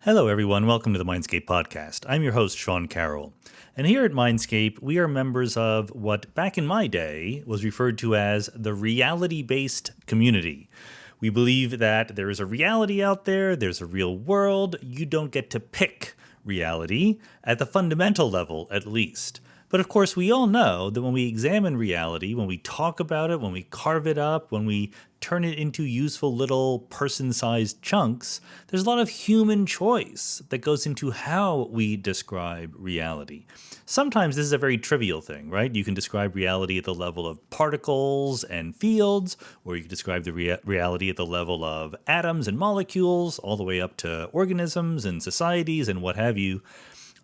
Hello, everyone. Welcome to the Mindscape podcast. I'm your host, Sean Carroll. And here at Mindscape, we are members of what back in my day was referred to as the reality-based community. We believe that there is a reality out there, there's a real world. You don't get to pick reality, at the fundamental level at least. But of course, we all know that when we examine reality, when we talk about it, when we carve it up, when we turn it into useful little person-sized chunks, there's a lot of human choice that goes into how we describe reality. Sometimes this is a very trivial thing, right? You can describe reality at the level of particles and fields, or you can describe the reality at the level of atoms and molecules, all the way up to organisms and societies and what have you.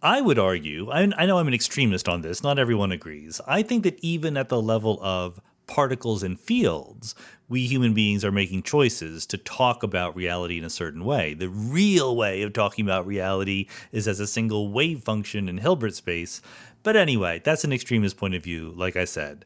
I would argue, I know I'm an extremist on this, not everyone agrees. I think that even at the level of particles and fields, we human beings are making choices to talk about reality in a certain way. The real way of talking about reality is as a single wave function in Hilbert space. But anyway, that's an extremist point of view, like I said.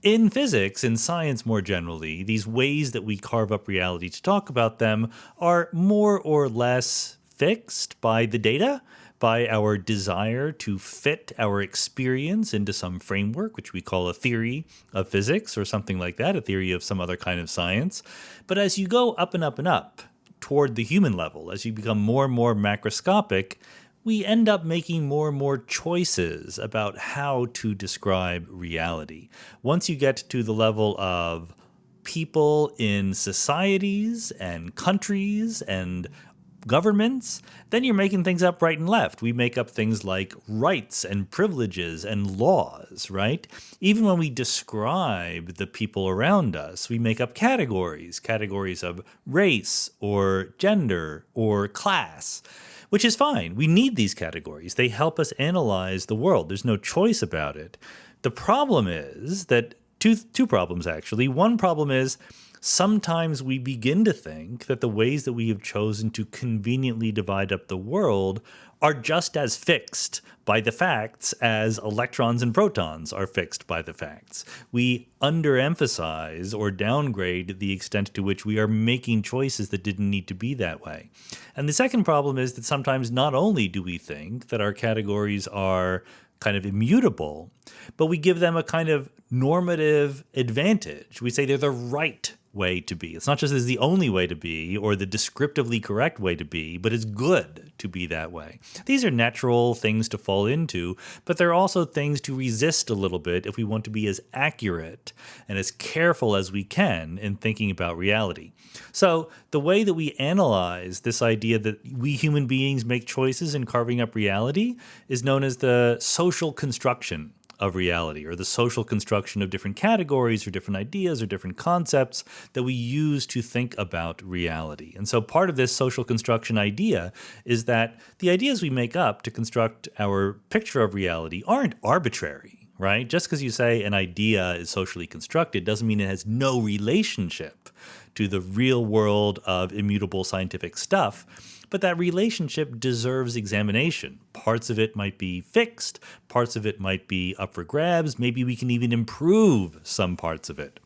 In physics, in science more generally, these ways that we carve up reality to talk about them are more or less fixed by the data, by our desire to fit our experience into some framework, which we call a theory of physics or something like that, a theory of some other kind of science. But as you go up and up and up toward the human level, as you become more and more macroscopic, we end up making more and more choices about how to describe reality. Once you get to the level of people in societies and countries and governments, then you're making things up right and left. We make up things like rights and privileges and laws, right? Even when we describe the people around us, we make up categories of race or gender or class, which is fine. We need these categories. They help us analyze the world. There's no choice about it. The problem is that two problems, actually. One problem is sometimes we begin to think that the ways that we have chosen to conveniently divide up the world are just as fixed by the facts as electrons and protons are fixed by the facts. We underemphasize or downgrade the extent to which we are making choices that didn't need to be that way. And the second problem is that sometimes not only do we think that our categories are kind of immutable, but we give them a kind of normative advantage. We say they're the right way to be. It's not just as the only way to be or the descriptively correct way to be, but it's good to be that way. These are natural things to fall into, but they're also things to resist a little bit if we want to be as accurate and as careful as we can in thinking about reality. So the way that we analyze this idea that we human beings make choices in carving up reality is known as the social construction of reality, or the social construction of different categories or different ideas or different concepts that we use to think about reality. And so part of this social construction idea is that the ideas we make up to construct our picture of reality aren't arbitrary, right? Just because you say an idea is socially constructed doesn't mean it has no relationship to the real world of immutable scientific stuff. But that relationship deserves examination. Parts of it might be fixed, parts of it might be up for grabs, maybe we can even improve some parts of it.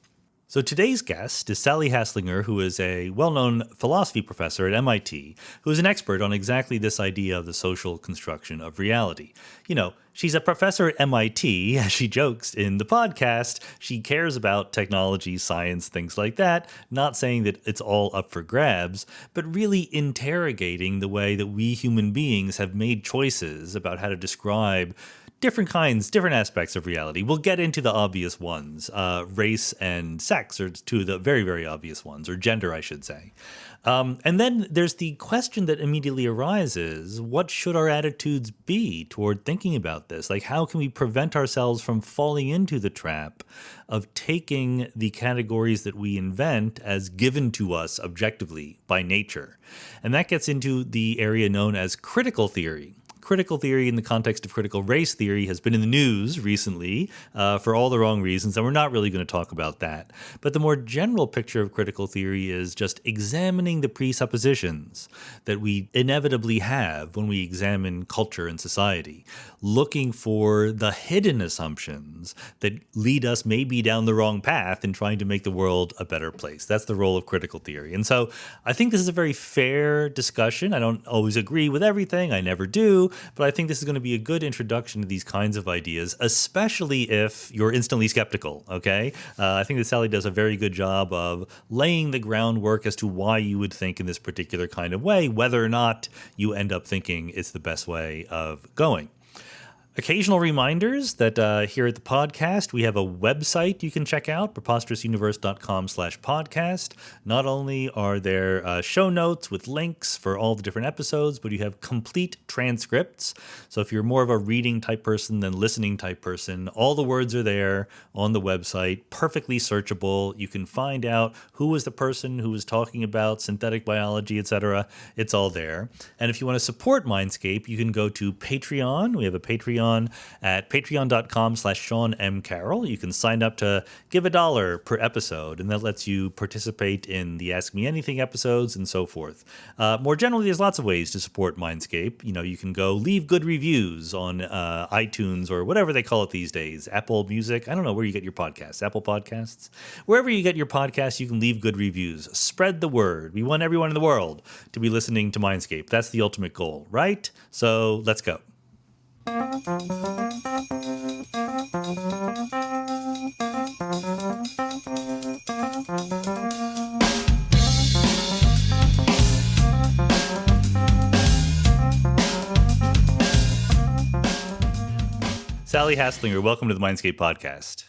So today's guest is Sally Haslanger, who is a well-known philosophy professor at MIT, who is an expert on exactly this idea of the social construction of reality. You know, she's a professor at MIT, as she jokes in the podcast. She cares about technology, science, things like that, not saying that it's all up for grabs, but really interrogating the way that we human beings have made choices about how to describe different aspects of reality. We'll get into the obvious ones. Race and sex are two of the very, very obvious ones, or gender, I should say. And then there's the question that immediately arises, what should our attitudes be toward thinking about this? Like, how can we prevent ourselves from falling into the trap of taking the categories that we invent as given to us objectively by nature? And that gets into the area known as critical theory. critical theory in the context of critical race theory has been in the news recently for all the wrong reasons, and we're not really going to talk about that. But the more general picture of critical theory is just examining the presuppositions that we inevitably have when we examine culture and society, looking for the hidden assumptions that lead us maybe down the wrong path in trying to make the world a better place. That's the role of critical theory. And so I think this is a very fair discussion. I don't always agree with everything. I never do. But I think this is going to be a good introduction to these kinds of ideas, especially if you're instantly skeptical, okay? I think that Sally does a very good job of laying the groundwork as to why you would think in this particular kind of way, whether or not you end up thinking it's the best way of going. Occasional reminders that here at the podcast, we have a website you can check out, preposterousuniverse.com/podcast. Not only are there show notes with links for all the different episodes, but you have complete transcripts. So if you're more of a reading type person than listening type person, all the words are there on the website, perfectly searchable. You can find out who was the person who was talking about synthetic biology, etc. It's all there. And if you want to support Mindscape, you can go to Patreon. We have a Patreon at patreon.com/Sean M. Carroll. You can sign up to give $1 per episode, and that lets you participate in the Ask Me Anything episodes and so forth. More generally, there's lots of ways to support Mindscape. You know, you can go leave good reviews on iTunes or whatever they call it these days. Apple Music. I don't know where you get your podcasts. Apple Podcasts. Wherever you get your podcasts, you can leave good reviews. Spread the word. We want everyone in the world to be listening to Mindscape. That's the ultimate goal, right? So let's go. Sally Haslanger, welcome to the Mindscape podcast.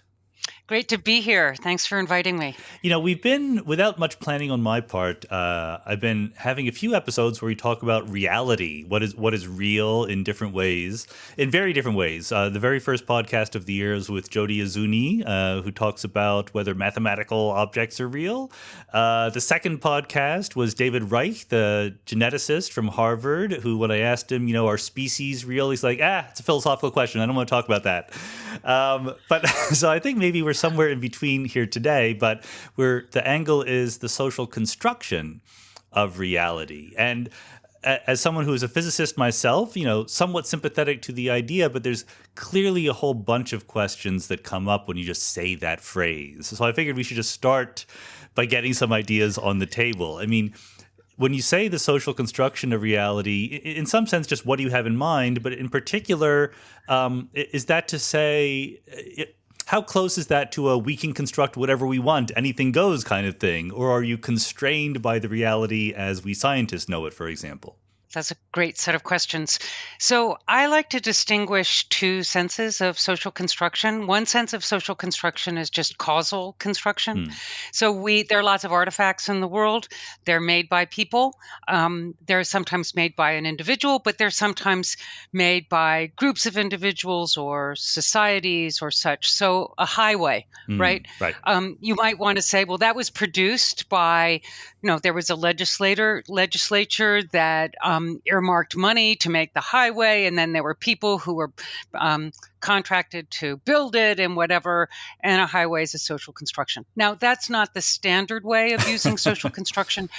Great to be here. Thanks for inviting me. You know, we've been, without much planning on my part, I've been having a few episodes where we talk about reality, what is real in different ways, in very different ways. The very first podcast of the year is with Jody Azuni, who talks about whether mathematical objects are real. The second podcast was David Reich, the geneticist from Harvard, who, when I asked him, are species real? He's like, it's a philosophical question. I don't want to talk about that. But so I think maybe we're somewhere in between here today, but the angle is the social construction of reality. And as someone who is a physicist myself, somewhat sympathetic to the idea, but there's clearly a whole bunch of questions that come up when you just say that phrase. So I figured we should just start by getting some ideas on the table. I mean, when you say the social construction of reality, in some sense, just what do you have in mind? But in particular, is that to say, how close is that to a we can construct whatever we want, anything goes kind of thing? Or are you constrained by the reality as we scientists know it, for example? That's a great set of questions. So I like to distinguish two senses of social construction. One sense of social construction is just causal construction. So there are lots of artifacts in the world. They're made by people. They're sometimes made by an individual, but they're sometimes made by groups of individuals or societies or such. So a highway, right? Right. You might want to say, well, that was produced by, there was a legislature that earmarked money to make the highway, and then there were people who were contracted to build it and whatever, and a highway is a social construction. Now, that's not the standard way of using social construction,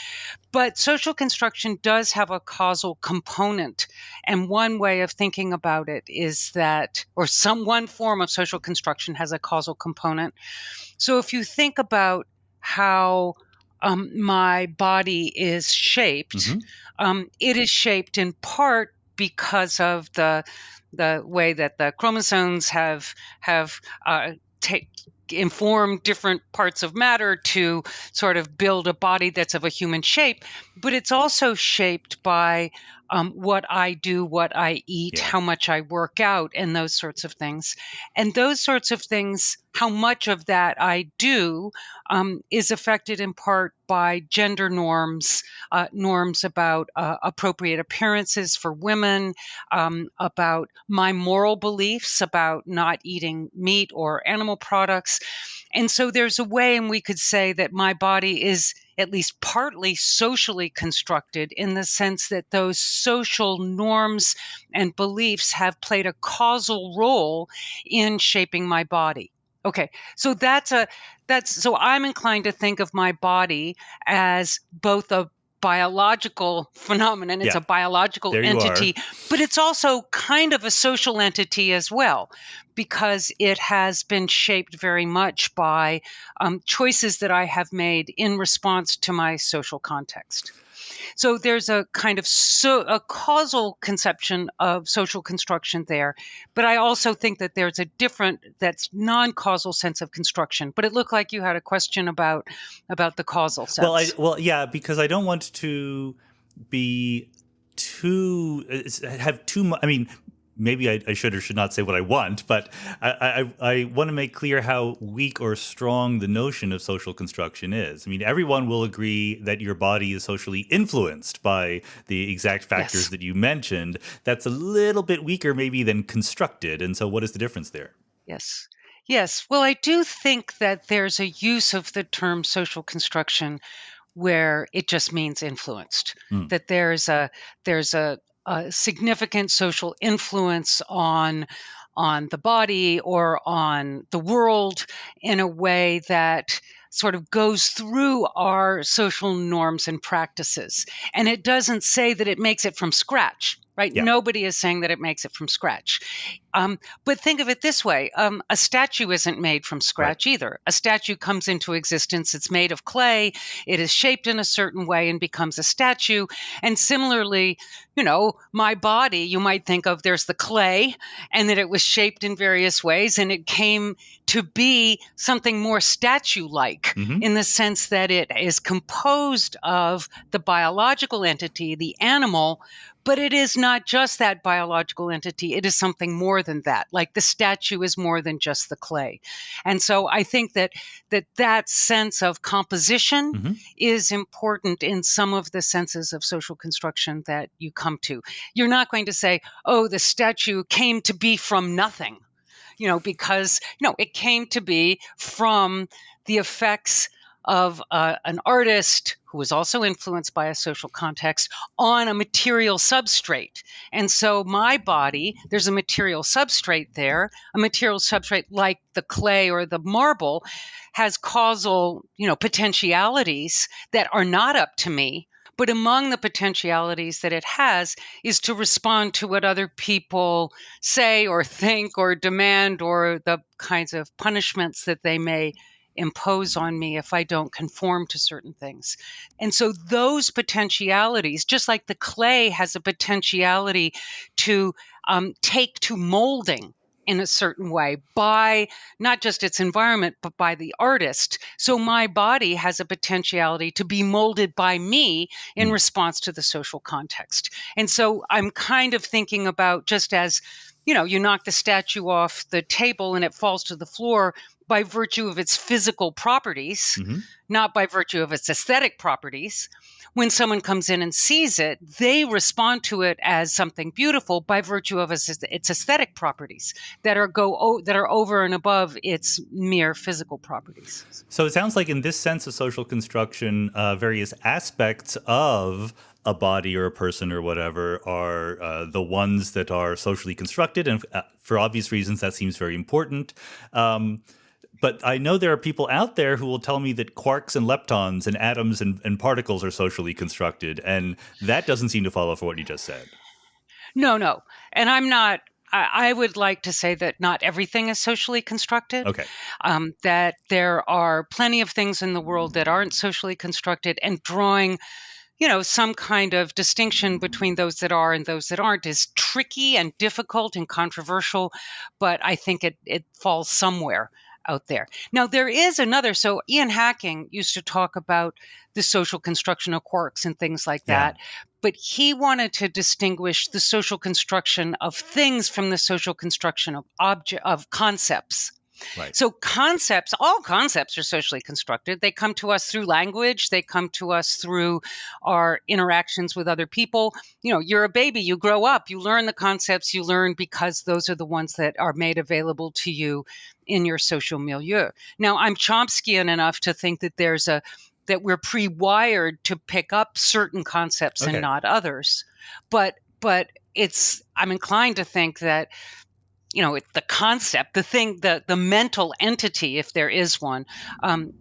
but social construction does have a causal component, and one way of thinking about it is that, one form of social construction has a causal component. So if you think about how my body is shaped, it is shaped in part because of the way that the chromosomes have informed different parts of matter to sort of build a body that's of a human shape. But it's also shaped by what I do, what I eat, how much I work out, and those sorts of things. And those sorts of things, how much of that I do is affected in part by gender norms, norms about appropriate appearances for women, about my moral beliefs about not eating meat or animal products. And so there's a way, and we could say that my body is at least partly socially constructed, in the sense that those social norms and beliefs have played a causal role in shaping my body. Okay, so so I'm inclined to think of my body as both a biological phenomenon. It's Yeah, a biological there you are. entity, but it's also kind of a social entity as well, because it has been shaped very much by choices that I have made in response to my social context. So there's a kind of a causal conception of social construction there, but I also think that there's a different, that's non-causal sense of construction. But it looked like you had a question about the causal sense. Yeah, because I don't want to be too have too much. I mean, maybe I should or should not say what I want, but I want to make clear how weak or strong the notion of social construction is. I mean, everyone will agree that your body is socially influenced by the exact factors Yes. that you mentioned. That's a little bit weaker maybe than constructed. And so what is the difference there? Yes. Yes. Well, I do think that there's a use of the term social construction where it just means influenced. Mm. That there's a significant social influence on the body or on the world in a way that sort of goes through our social norms and practices. And it doesn't say that it makes it from scratch, right? Yeah. Nobody is saying that it makes it from scratch. But think of it this way. A statue isn't made from Right. scratch either. A statue comes into existence. It's made of clay. It is shaped in a certain way and becomes a statue. And similarly, my body, you might think of, there's the clay, and that it was shaped in various ways, and it came to be something more statue-like, Mm-hmm. in the sense that it is composed of the biological entity, the animal, but it is not just that biological entity. It is something more than that. Like the statue is more than just the clay. And so I think that sense of composition Mm-hmm. is important in some of the senses of social construction that you come to. You're not going to say, oh, the statue came to be from nothing, because it came to be from the effects of an artist who was also influenced by a social context on a material substrate. And so my body, there's a material substrate there, a material substrate like the clay or the marble, has causal, potentialities that are not up to me. But among the potentialities that it has is to respond to what other people say or think or demand, or the kinds of punishments that they may impose on me if I don't conform to certain things. And so those potentialities, just like the clay has a potentiality to take to molding in a certain way by not just its environment, but by the artist. So my body has a potentiality to be molded by me in Mm. response to the social context. And so I'm kind of thinking about, just as, you knock the statue off the table and it falls to the floor by virtue of its physical properties, Mm-hmm. not by virtue of its aesthetic properties. When someone comes in and sees it, they respond to it as something beautiful by virtue of its aesthetic properties that are over and above its mere physical properties. So it sounds like in this sense of social construction, various aspects of a body or a person or whatever are the ones that are socially constructed. And for obvious reasons, that seems very important. But I know there are people out there who will tell me that quarks and leptons and atoms and particles are socially constructed. And that doesn't seem to follow for what you just said. No. And I'm not. I would like to say that not everything is socially constructed, Okay. that there are plenty of things in the world that aren't socially constructed, and drawing some kind of distinction between those that are and those that aren't is tricky and difficult and controversial, but I think it falls somewhere out there. Now, there is another. So Ian Hacking used to talk about the social construction of quarks and things like Yeah. that, but he wanted to distinguish the social construction of things from the social construction of concepts. Right. So all concepts are socially constructed. They come to us through language. They come to us through our interactions with other people. You're a baby, you grow up, you learn the concepts you learn because those are the ones that are made available to you in your social milieu. Now, I'm Chomskyan enough to think that there's that we're pre-wired to pick up certain concepts and not others. But I'm inclined to think that, the concept, the thing, the mental entity, if there is one,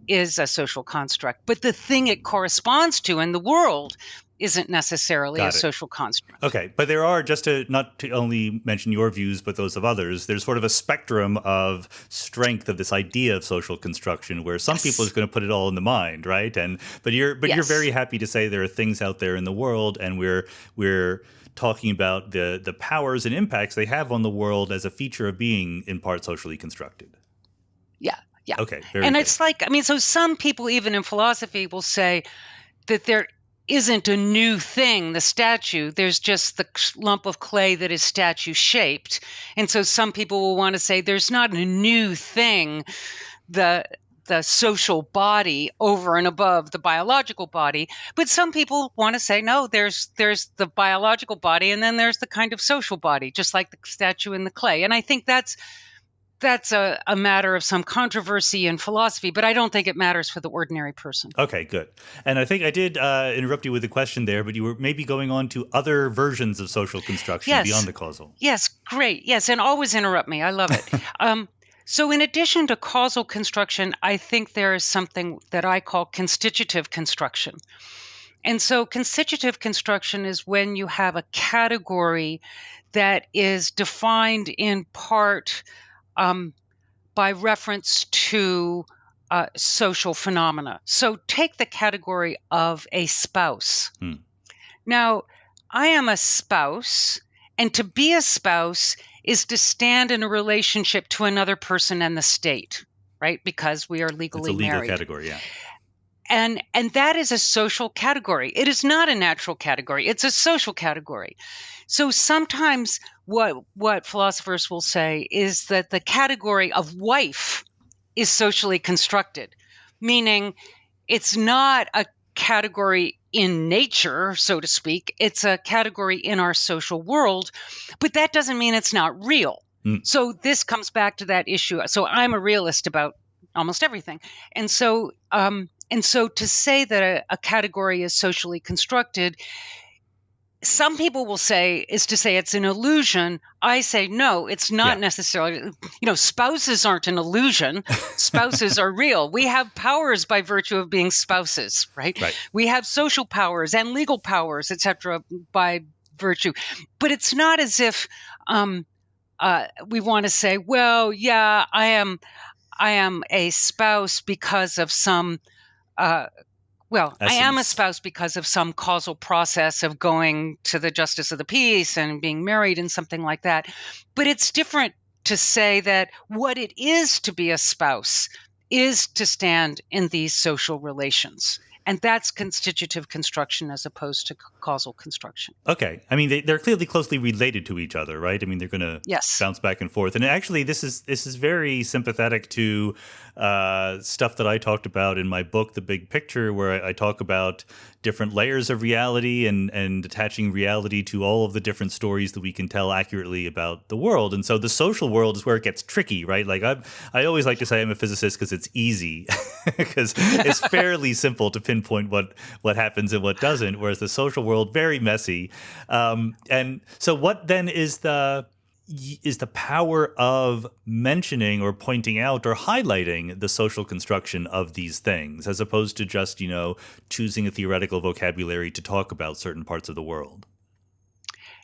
is a social construct. But the thing it corresponds to in the world isn't necessarily a social construct. Okay, but there are, just to not to only mention your views, but those of others, there's sort of a spectrum of strength of this idea of social construction, where some people are going to put it all in the mind, right? But you're very happy to say there are things out there in the world, and we're talking about the powers and impacts they have on the world as a feature of being in part socially constructed. Yeah. Okay, and good. It's like, so some people even in philosophy will say that there isn't a new thing, the statue. There's just the lump of clay that is statue shaped. And so some people will want to say there's not a new thing, the social body over and above the biological body. But some people want to say, no, there's the biological body, and then there's the kind of social body, just like the statue in the clay. And I think that's a matter of some controversy in philosophy, but I don't think it matters for the ordinary person. Okay, good. And I think I did interrupt you with a question there, but you were maybe going on to other versions of social construction beyond the causal. Yes, great. Yes, and always interrupt me. I love it. So in addition to causal construction, I think there is something that I call constitutive construction. And so constitutive construction is when you have a category that is defined in part by reference to social phenomena. So take the category of a spouse. Now, I am a spouse, and to be a spouse is to stand in a relationship to another person and the state, right? Because we are legally married. It's a legal category, yeah. And that is a social category. It is not a natural category. It's a social category. So sometimes what philosophers will say is that the category of wife is socially constructed, meaning it's not a category in nature, so to speak. It's a category in our social world, but that doesn't mean it's not real. So this comes back to that issue. So I'm a realist about almost everything. And so to say that a category is socially constructed, some people will say is to say it's an illusion. I say, no, it's not necessarily. Spouses aren't an illusion. Spouses are real. We have powers by virtue of being spouses, right? We have social powers and legal powers, etc., by virtue. But it's not as if we want to say, well, yeah, I am a spouse because of some I am a spouse because of some causal process of going to the justice of the peace and being married and something like that. But it's different to say that what it is to be a spouse is to stand in these social relations. And that's constitutive construction as opposed to causal construction. Okay. I mean, they're clearly closely related to each other, right? I mean, they're going to bounce back and forth. And actually, this is very sympathetic to stuff that I talked about in my book, The Big Picture, where I talk about different layers of reality and attaching reality to all of the different stories that we can tell accurately about the world. And so the social world is where it gets tricky, right? Like I always like to say I'm a physicist because it's easy, because it's fairly simple to pinpoint what happens and what doesn't, whereas the social world, very messy. And so what then is the power of mentioning or pointing out or highlighting the social construction of these things, as opposed to just, choosing a theoretical vocabulary to talk about certain parts of the world?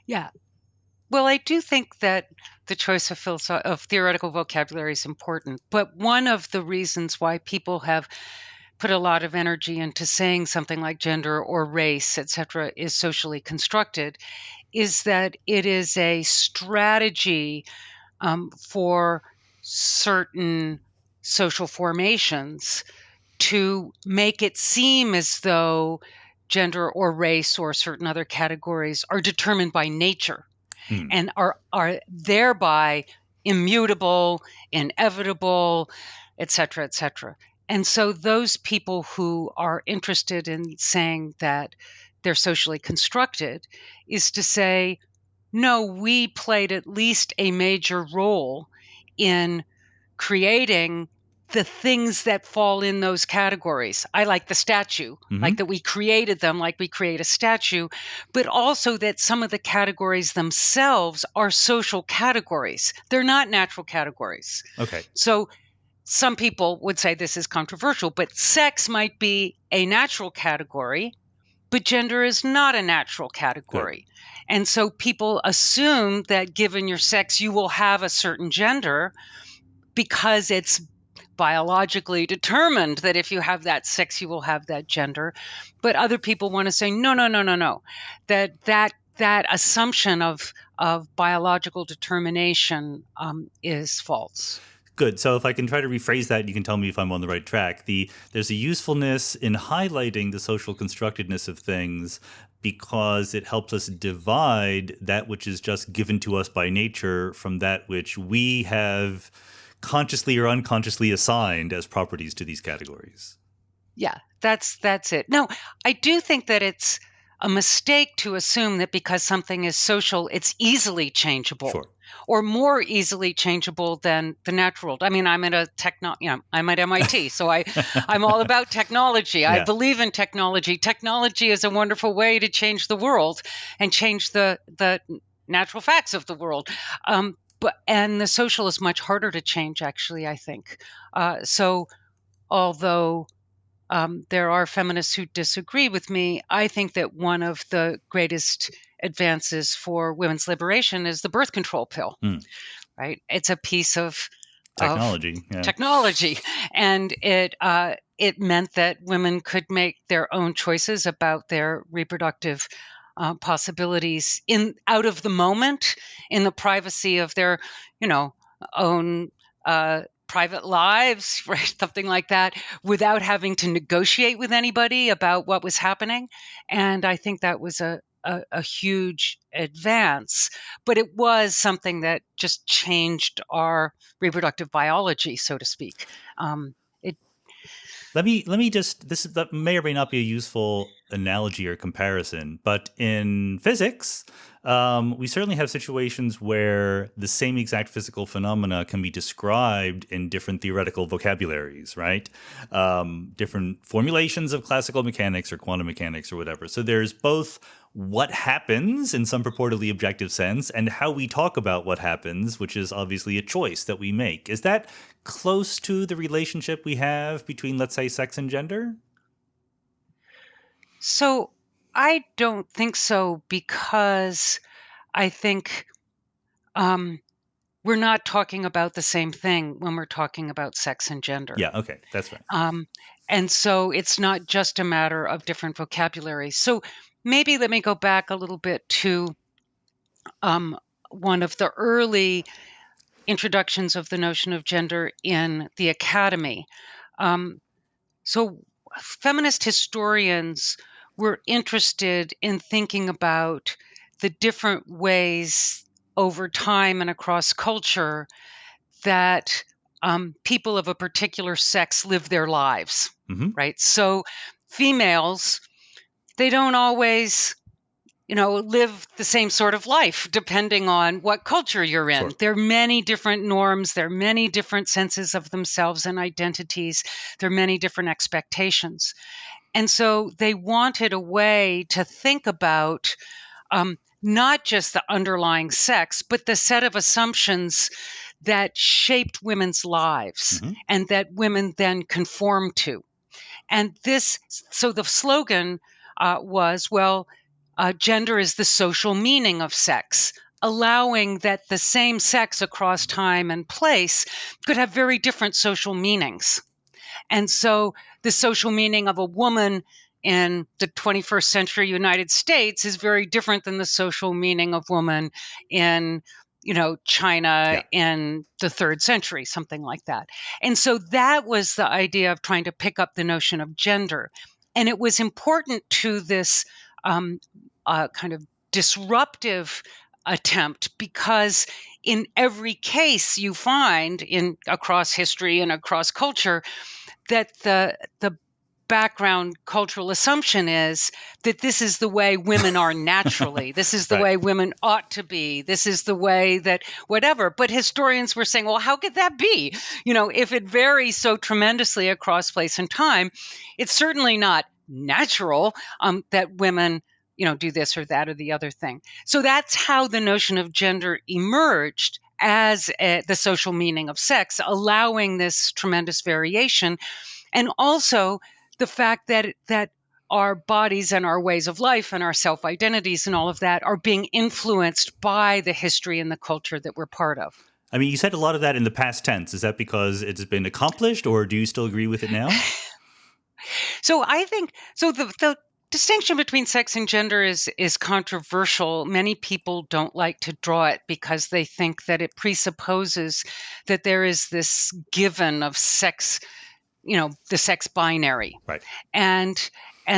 Yeah. Well, I do think that the choice of theoretical vocabulary is important. But one of the reasons why people have put a lot of energy into saying something like gender or race, et cetera, is socially constructed is that it is a strategy for certain social formations to make it seem as though gender or race or certain other categories are determined by nature and are thereby immutable, inevitable, et cetera, et cetera. And so those people who are interested in saying that they're socially constructed is to say, no, we played at least a major role in creating the things that fall in those categories. I like the statue, like that we created them, like we create a statue, but also that some of the categories themselves are social categories. They're not natural categories. Okay. So some people would say this is controversial, but sex might be a natural category, but gender is not a natural category. Good. And so people assume that given your sex, you will have a certain gender because it's biologically determined that if you have that sex, you will have that gender. But other people want to say, no, no, no, no, no, that assumption of biological determination is false. Good. So if I can try to rephrase that, you can tell me if I'm on the right track. There's a usefulness in highlighting the social constructedness of things because it helps us divide that which is just given to us by nature from that which we have consciously or unconsciously assigned as properties to these categories. Yeah, that's it. No, I do think that it's a mistake to assume that because something is social, it's easily changeable. Sure. Or more easily changeable than the natural world. I mean, I'm at MIT, so I'm all about technology. Yeah. I believe in technology. Technology is a wonderful way to change the world and change the natural facts of the world. And the social is much harder to change, actually, I think. So although there are feminists who disagree with me, I think that one of the greatest advances for women's liberation is the birth control pill. Right? It's a piece of technology, technology, and it meant that women could make their own choices about their reproductive possibilities out of the moment, in the privacy of their, own private lives, right? Something like that, without having to negotiate with anybody about what was happening. And I think that was a huge advance, but it was something that just changed our reproductive biology, so to speak. Let me just that may or may not be a useful analogy or comparison, but in physics, we certainly have situations where the same exact physical phenomena can be described in different theoretical vocabularies, right? Different formulations of classical mechanics or quantum mechanics or whatever. So there's both what happens in some purportedly objective sense and how we talk about what happens, which is obviously a choice that we make. Is that close to the relationship we have between, let's say, sex and gender? So I don't think so, because I think we're not talking about the same thing when we're talking about sex and gender. Yeah, okay, that's right. And so it's not just a matter of different vocabulary. So maybe let me go back a little bit to one of the early introductions of the notion of gender in the academy. So feminist historians were interested in thinking about the different ways over time and across culture that people of a particular sex live their lives, right? So females, they don't always live the same sort of life depending on what culture you're in. Sure. There are many different norms. There are many different senses of themselves and identities. There are many different expectations. And so they wanted a way to think about not just the underlying sex, but the set of assumptions that shaped women's lives and that women then conform to. And so the slogan was, gender is the social meaning of sex, allowing that the same sex across time and place could have very different social meanings. And so the social meaning of a woman in the 21st century United States is very different than the social meaning of woman in China in the 3rd century, something like that. And so that was the idea of trying to pick up the notion of gender. And it was important to this kind of disruptive attempt, because in every case you find across history and across culture that the background cultural assumption is that this is the way women are naturally. This is the Right. way women ought to be. This is the way that whatever. But historians were saying, well, how could that be? If it varies so tremendously across place and time, it's certainly not natural that women, do this or that or the other thing. So that's how the notion of gender emerged as the social meaning of sex, allowing this tremendous variation. And also the fact that our bodies and our ways of life and our self-identities and all of that are being influenced by the history and the culture that we're part of. I mean, you said a lot of that in the past tense. Is that because it's been accomplished, or do you still agree with it now? So I think the distinction between sex and gender is controversial. Many people don't like to draw it because they think that it presupposes that there is this given of sex, the sex binary. Right. And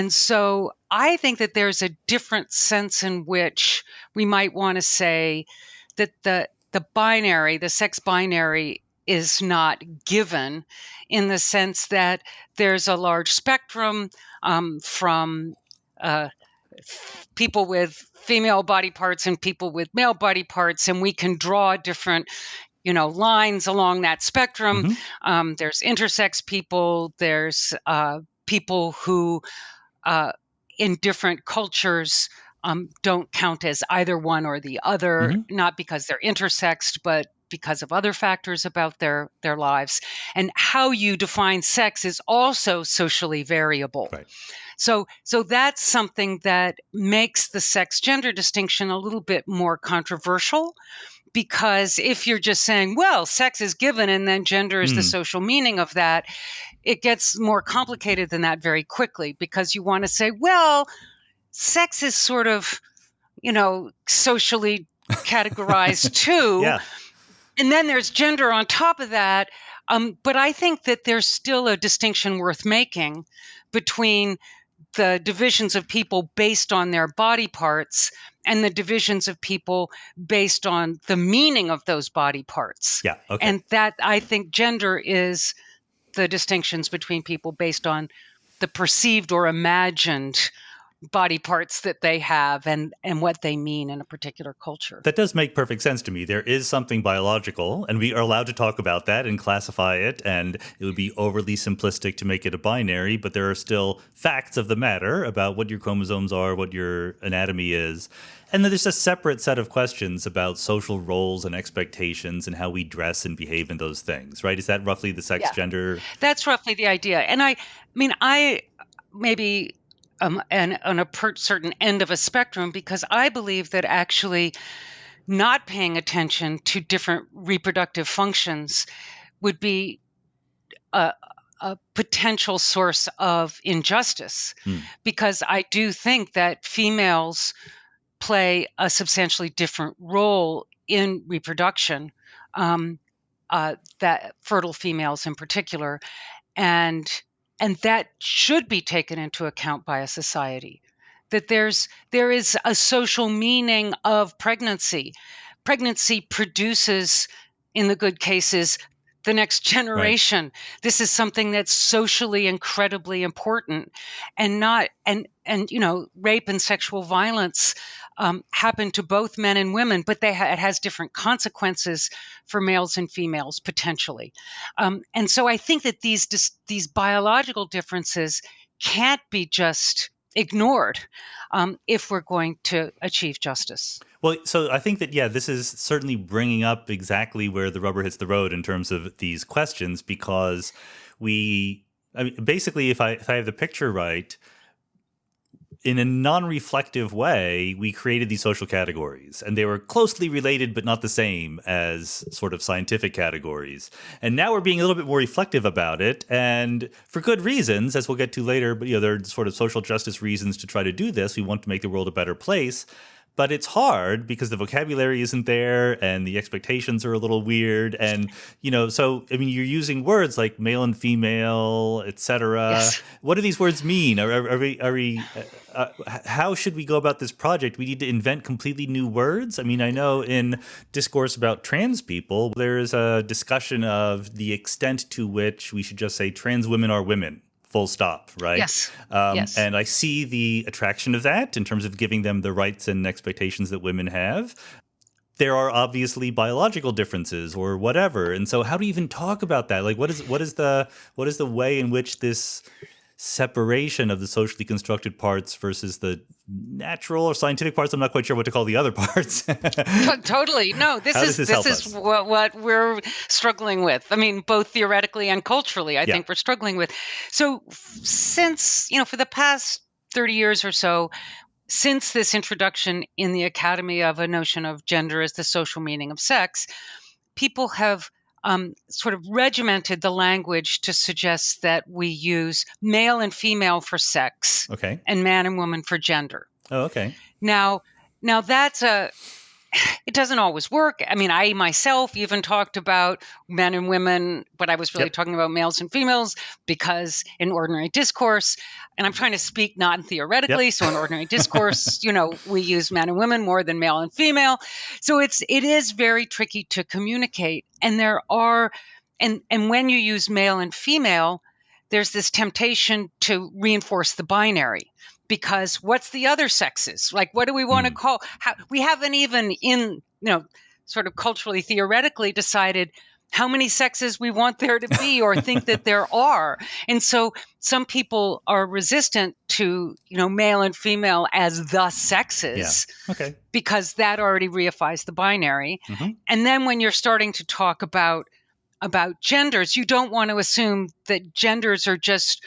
so I think that there's a different sense in which we might want to say that the sex binary is not given, in the sense that there's a large spectrum from people with female body parts and people with male body parts, and we can draw different lines along that spectrum. Mm-hmm. There's intersex people. There's people who, in different cultures, don't count as either one or the other, Mm-hmm. not because they're intersexed, but because of other factors about their lives. And how you define sex is also socially variable. Right. So that's something that makes the sex-gender distinction a little bit more controversial. Because if you're just saying, well, sex is given and then gender is the social meaning of that, it gets more complicated than that very quickly, because you want to say, well, sex is sort of, socially categorized too. Yeah. And then there's gender on top of that. But I think that there's still a distinction worth making between the divisions of people based on their body parts and the divisions of people based on the meaning of those body parts. Yeah. Okay. And that, I think, gender is the distinctions between people based on the perceived or imagined body parts that they have and what they mean in a particular culture. That does make perfect sense to me. There is something biological, and we are allowed to talk about that and classify it, and it would be overly simplistic to make it a binary, but there are still facts of the matter about what your chromosomes are, what your anatomy is. And then there's a separate set of questions about social roles and expectations and how we dress and behave in those things, right? Is that roughly the sex gender? That's roughly the idea. And I maybe and on a certain end of a spectrum, because I believe that actually not paying attention to different reproductive functions would be a potential source of injustice. Because I do think that females play a substantially different role in reproduction, that fertile females in particular, and that should be taken into account by a society. That there is a social meaning of pregnancy. Pregnancy produces, in the good cases, the next generation. Right. This is something that's socially incredibly important, and rape and sexual violence happen to both men and women, but it has different consequences for males and females potentially. And so I think that these biological differences can't be just ignored if we're going to achieve justice. Well, so I think that, this is certainly bringing up exactly where the rubber hits the road in terms of these questions, because basically, if I have the picture right, in a non-reflective way, we created these social categories, and they were closely related but not the same as sort of scientific categories. And now we're being a little bit more reflective about it, and for good reasons, as we'll get to later. But there are sort of social justice reasons to try to do this. We want to make the world a better place. But it's hard because the vocabulary isn't there and the expectations are a little weird. And, so, you're using words like male and female, et cetera. Yes. What do these words mean? How should we go about this project? We need to invent completely new words? I know in discourse about trans people, there is a discussion of the extent to which we should just say trans women are women, full stop, right? Yes. Yes. And I see the attraction of that in terms of giving them the rights and expectations that women have. There are obviously biological differences or whatever. And so how do you even talk about that? Like what is the way in which this separation of the socially constructed parts versus the natural or scientific parts? I'm not quite sure what to call the other parts. Totally. No, this How does this help is us? what we're struggling with. I mean, both theoretically and culturally, I Yeah. think we're struggling with. So since, for the past 30 years or so, since this introduction in the academy of a notion of gender as the social meaning of sex, people have sort of regimented the language to suggest that we use male and female for sex Okay. and man and woman for gender. Oh, okay. Now that's it doesn't always work. I mean, I myself even talked about men and women, but I was really Yep. talking about males and females because in ordinary discourse, and I'm trying to speak not theoretically, Yep. so in ordinary discourse, we use men and women more than male and female. So it is very tricky to communicate. And there are, and when you use male and female, there's this temptation to reinforce the binary. Because what's the other sexes? Like, what do we want to call? We haven't even sort of culturally, theoretically decided how many sexes we want there to be or think that there are. And so some people are resistant to, male and female as the sexes. Yeah. Okay. Because that already reifies the binary. Mm-hmm. And then when you're starting to talk about genders, you don't want to assume that genders are just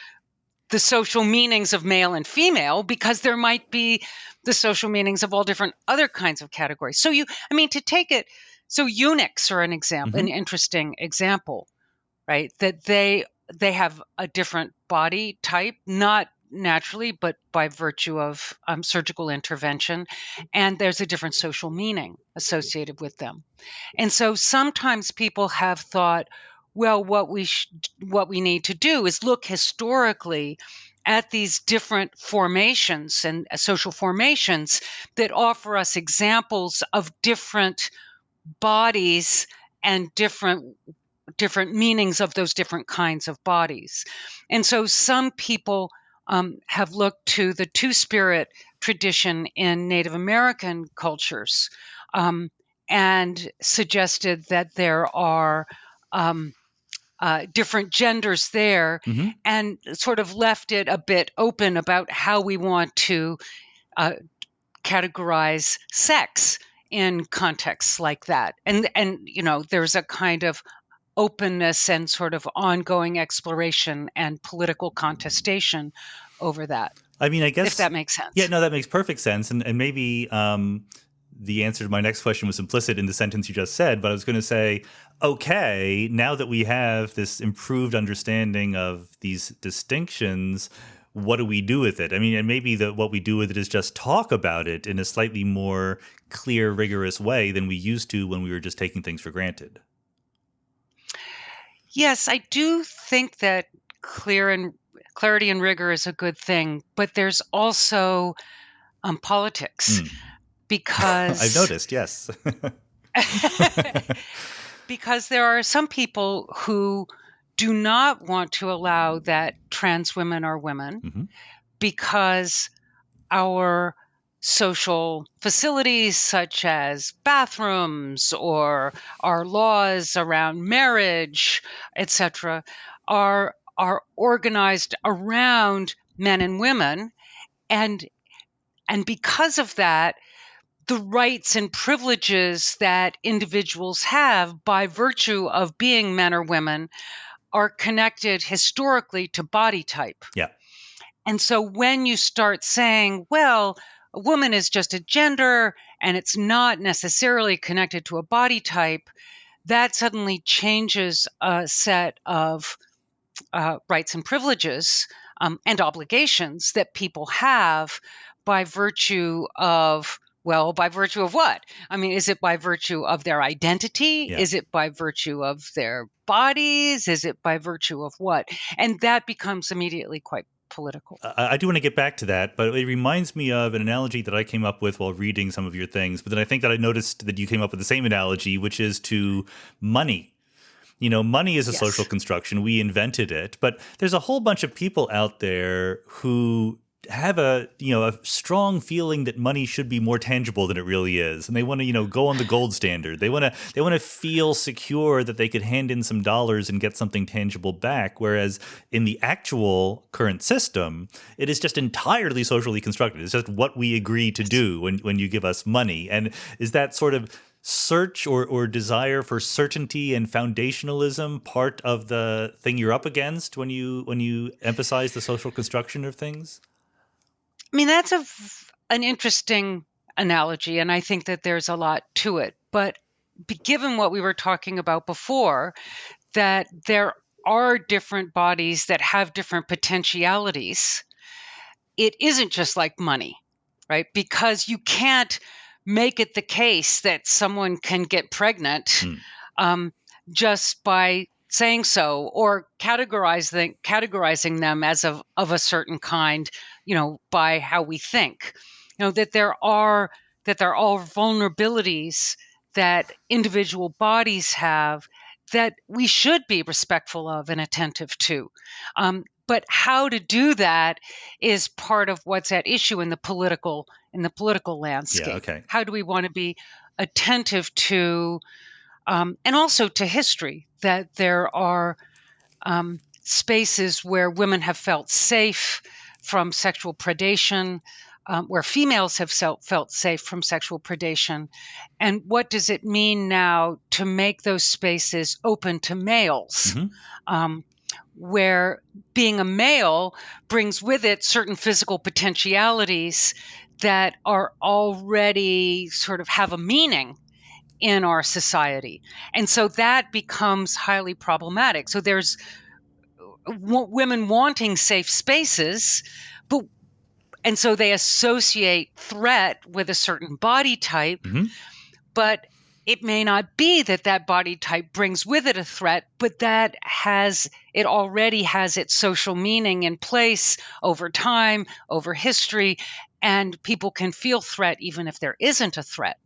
the social meanings of male and female, because there might be the social meanings of all different other kinds of categories. So to take it, so eunuchs are an example, Mm-hmm. an interesting example, right? That they have a different body type, not naturally, but by virtue of surgical intervention, and there's a different social meaning associated with them. And so sometimes people have thought, well, what we need to do is look historically at these different formations and social formations that offer us examples of different bodies and different meanings of those different kinds of bodies. And so some people have looked to the two-spirit tradition in Native American cultures and suggested that there are different genders there, Mm-hmm. and sort of left it a bit open about how we want to categorize sex in contexts like that. And there's a kind of openness and sort of ongoing exploration and political contestation over that. I mean, I If guess, that makes sense. yeah, no, that makes perfect sense. And maybe the answer to my next question was implicit in the sentence you just said, but I was going to say, okay, now that we have this improved understanding of these distinctions, what do we do with it? I mean, and maybe what we do with it is just talk about it in a slightly more clear, rigorous way than we used to when we were just taking things for granted. Yes, I do think that clarity and rigor is a good thing, but there's also politics because I've noticed, yes. because there are some people who do not want to allow that trans women are women Mm-hmm. because our social facilities, such as bathrooms or our laws around marriage, etc., are organized around men and women, and because of that, the rights and privileges that individuals have by virtue of being men or women are connected historically to body type. Yeah. And so when you start saying, well, a woman is just a gender and it's not necessarily connected to a body type, that suddenly changes a set of rights and privileges and obligations that people have by virtue of what? I mean, is it by virtue of their identity? Yeah. Is it by virtue of their bodies? Is it by virtue of what? And that becomes immediately quite political. I do want to get back to that, but it reminds me of an analogy that I came up with while reading some of your things. But then I think that I noticed that you came up with the same analogy, which is to money. Money is a Yes. social construction. We invented it, but there's a whole bunch of people out there who have a strong feeling that money should be more tangible than it really is, and they want to go on the gold standard. They want to feel secure that they could hand in some dollars and get something tangible back, whereas in the actual current system it is just entirely socially constructed. It's just what we agree to do when you give us money. And is that sort of search or desire for certainty and foundationalism part of the thing you're up against when you emphasize the social construction of things? I mean, that's an interesting analogy, and I think that there's a lot to it. But given what we were talking about before, that there are different bodies that have different potentialities, it isn't just like money, right? Because you can't make it the case that someone can get pregnant just by saying so, or categorizing them as of a certain kind, by how we think. That there are vulnerabilities that individual bodies have that we should be respectful of and attentive to. But how to do that is part of what's at issue in the political landscape. Yeah, okay. How do we want to be attentive to, and also to history, that there are spaces where women have felt safe from sexual predation, where females have felt safe from sexual predation. And what does it mean now to make those spaces open to males? Where being a male brings with it certain physical potentialities that are already sort of have a meaning in our society. And so that becomes highly problematic. So there's women wanting safe spaces, and so they associate threat with a certain body type, but it may not be that body type brings with it a threat, but that it already has its social meaning in place over time, over history, and people can feel threat even if there isn't a threat.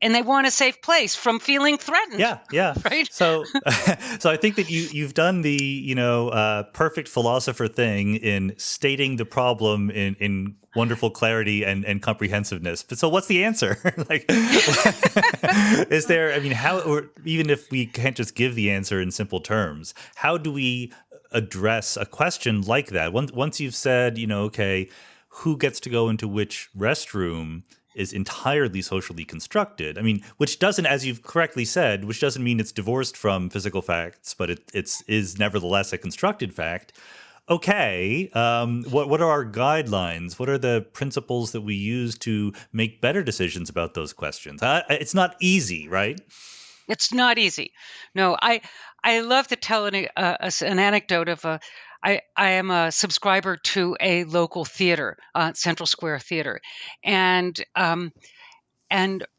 And they want a safe place from feeling threatened. Yeah. Right. So I think that you've done the perfect philosopher thing in stating the problem in wonderful clarity and comprehensiveness. But so what's the answer? Is there? I mean, how? Or even if we can't just give the answer in simple terms, how do we address a question like that? Once you've said, okay, who gets to go into which restroom is entirely socially constructed. I mean, which doesn't, as you've correctly said, which doesn't mean it's divorced from physical facts, but it is nevertheless a constructed fact. Okay, what are our guidelines? What are the principles that we use to make better decisions about those questions? It's not easy, right? It's not easy. No, I love to tell an anecdote of I am a subscriber to a local theater, Central Square Theater, and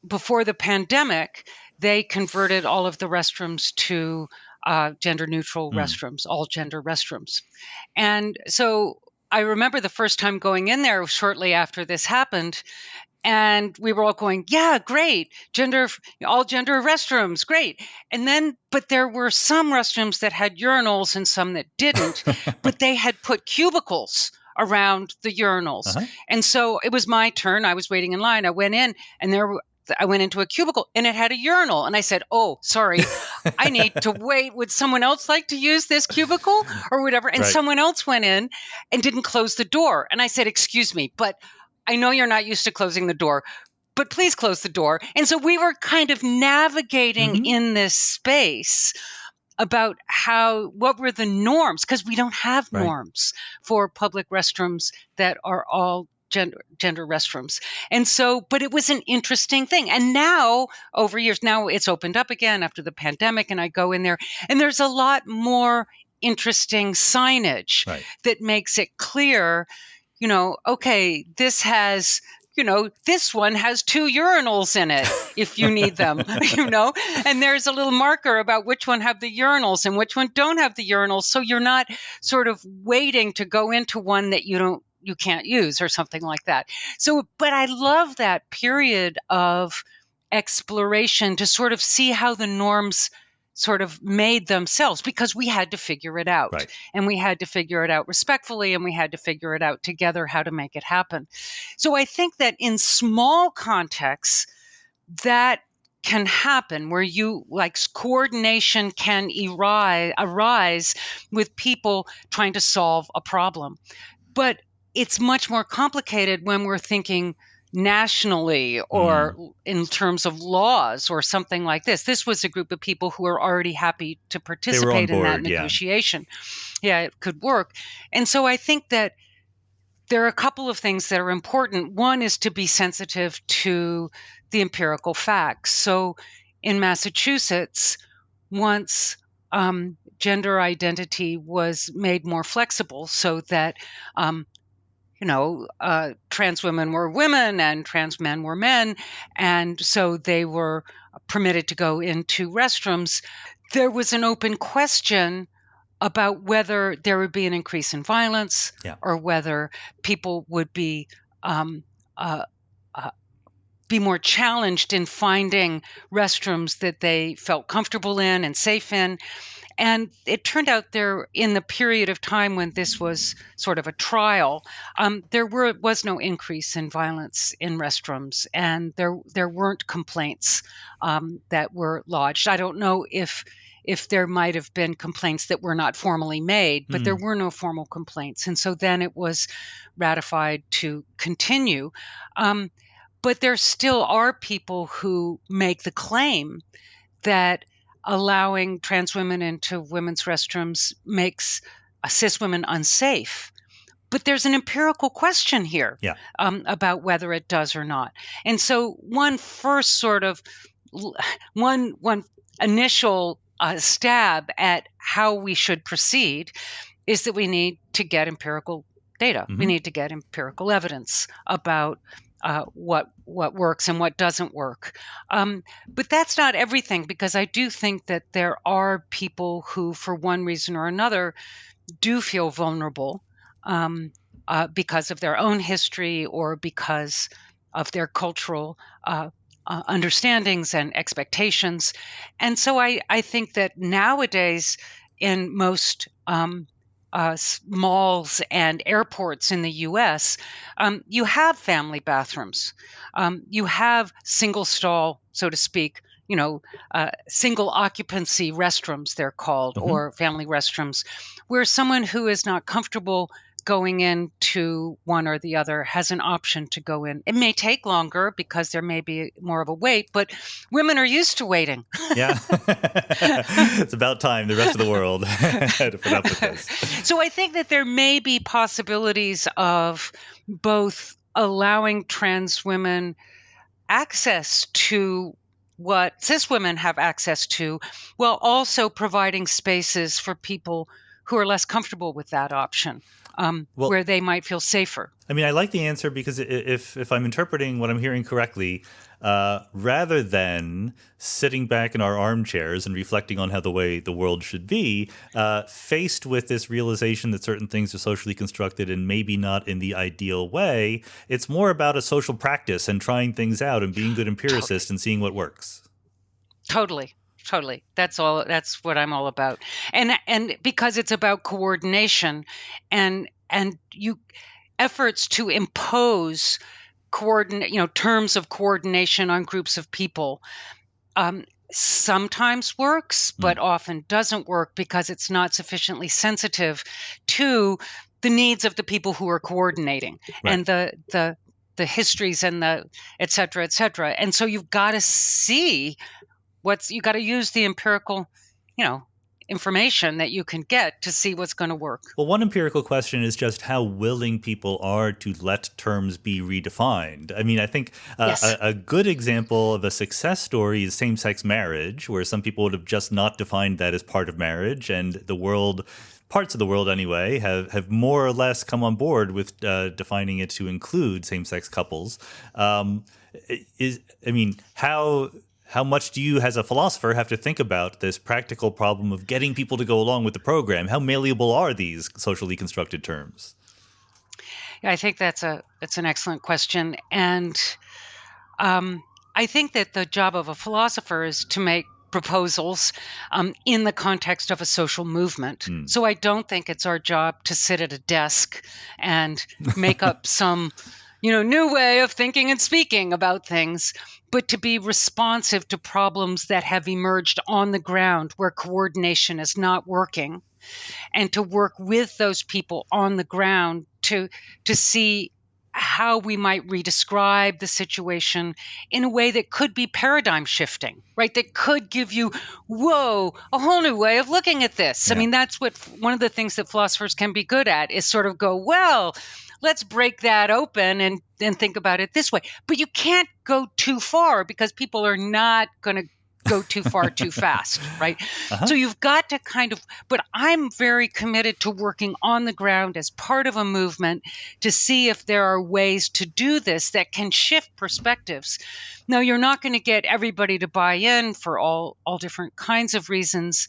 before the pandemic, they converted all of the restrooms to gender neutral restrooms, all gender restrooms, and so I remember the first time going in there shortly after this happened. And we were all going, yeah, great. All gender restrooms, great. And then, but there were some restrooms that had urinals and some that didn't, but they had put cubicles around the urinals. And so it was my turn. I was waiting in line. I went in and I went into a cubicle and it had a urinal. And I said, oh, sorry, I need to wait. Would someone else like to use this cubicle or whatever? And someone else went in and didn't close the door. And I said, excuse me, but I know you're not used to closing the door, but please close the door. And so we were kind of navigating in this space about what were the norms, because we don't have norms for public restrooms that are all gender restrooms. And so, but it was an interesting thing. And now, over years, now it's opened up again after the pandemic, and I go in there, and there's a lot more interesting signage that makes it clear, okay, this one has 2 urinals in it if you need them, and there's a little marker about which one have the urinals and which one don't have the urinals. So you're not sort of waiting to go into one that you can't use or something like that. So, but I love that period of exploration to sort of see how the norms sort of made themselves, because we had to figure it out. Right. And we had to figure it out respectfully, and we had to figure it out together how to make it happen. So I think that in small contexts, that can happen where coordination can arise with people trying to solve a problem. But it's much more complicated when we're thinking nationally or in terms of laws or something like this. This was a group of people who were already happy to participate in that negotiation. Yeah, it could work. And so I think that there are a couple of things that are important. One is to be sensitive to the empirical facts. So in Massachusetts, once gender identity was made more flexible so that trans women were women and trans men were men, and so they were permitted to go into restrooms, there was an open question about whether there would be an increase in violence or whether people would be more challenged in finding restrooms that they felt comfortable in and safe in. And it turned out there, in the period of time when this was sort of a trial, there was no increase in violence in restrooms, and there weren't complaints that were lodged. I don't know if there might have been complaints that were not formally made, but there were no formal complaints. And so then it was ratified to continue. But there still are people who make the claim that allowing trans women into women's restrooms makes cis women unsafe. But there's an empirical question here about whether it does or not. And so one initial stab at how we should proceed is that we need to get empirical data. We need to get empirical evidence about what works and what doesn't work. But that's not everything, because I do think that there are people who, for one reason or another, do feel vulnerable because of their own history or because of their cultural understandings and expectations. And so I think that nowadays in most malls and airports in the U.S., you have family bathrooms. You have single stall, so to speak, single occupancy restrooms, they're called, or family restrooms, where someone who is not comfortable going into one or the other has an option to go in. It may take longer because there may be more of a wait, but women are used to waiting. Yeah. It's about time the rest of the world had to put up with this. So I think that there may be possibilities of both allowing trans women access to what cis women have access to, while also providing spaces for people who are less comfortable with that option, where they might feel safer. I mean, I like the answer because if I'm interpreting what I'm hearing correctly, rather than sitting back in our armchairs and reflecting on how the way the world should be, faced with this realization that certain things are socially constructed and maybe not in the ideal way, it's more about a social practice and trying things out and being good empiricists and seeing what works. Totally. That's what I'm all about. And because it's about coordination and efforts to impose terms of coordination on groups of people sometimes works, but often doesn't work because it's not sufficiently sensitive to the needs of the people who are coordinating and the histories and the et cetera, et cetera. And so you've got to see you got to use the empirical, information that you can get to see what's going to work. Well, one empirical question is just how willing people are to let terms be redefined. I mean, I think a good example of a success story is same-sex marriage, where some people would have just not defined that as part of marriage, and the world, parts of the world anyway, have more or less come on board with defining it to include same-sex couples. How much do you, as a philosopher, have to think about this practical problem of getting people to go along with the program? How malleable are these socially constructed terms? Yeah, I think that's an excellent question. And I I think that the job of a philosopher is to make proposals in the context of a social movement. So I don't think it's our job to sit at a desk and make up some, new way of thinking and speaking about things, but to be responsive to problems that have emerged on the ground where coordination is not working, and to work with those people on the ground to see how we might redescribe the situation in a way that could be paradigm shifting, right? That could give you, whoa, a whole new way of looking at this. Yeah. I mean, that's what one of the things that philosophers can be good at is sort of go, well, let's break that open and think about it this way. But you can't go too far because people are not going to go too far too fast, right? So you've got to but I'm very committed to working on the ground as part of a movement to see if there are ways to do this that can shift perspectives. Now, you're not going to get everybody to buy in for all different kinds of reasons,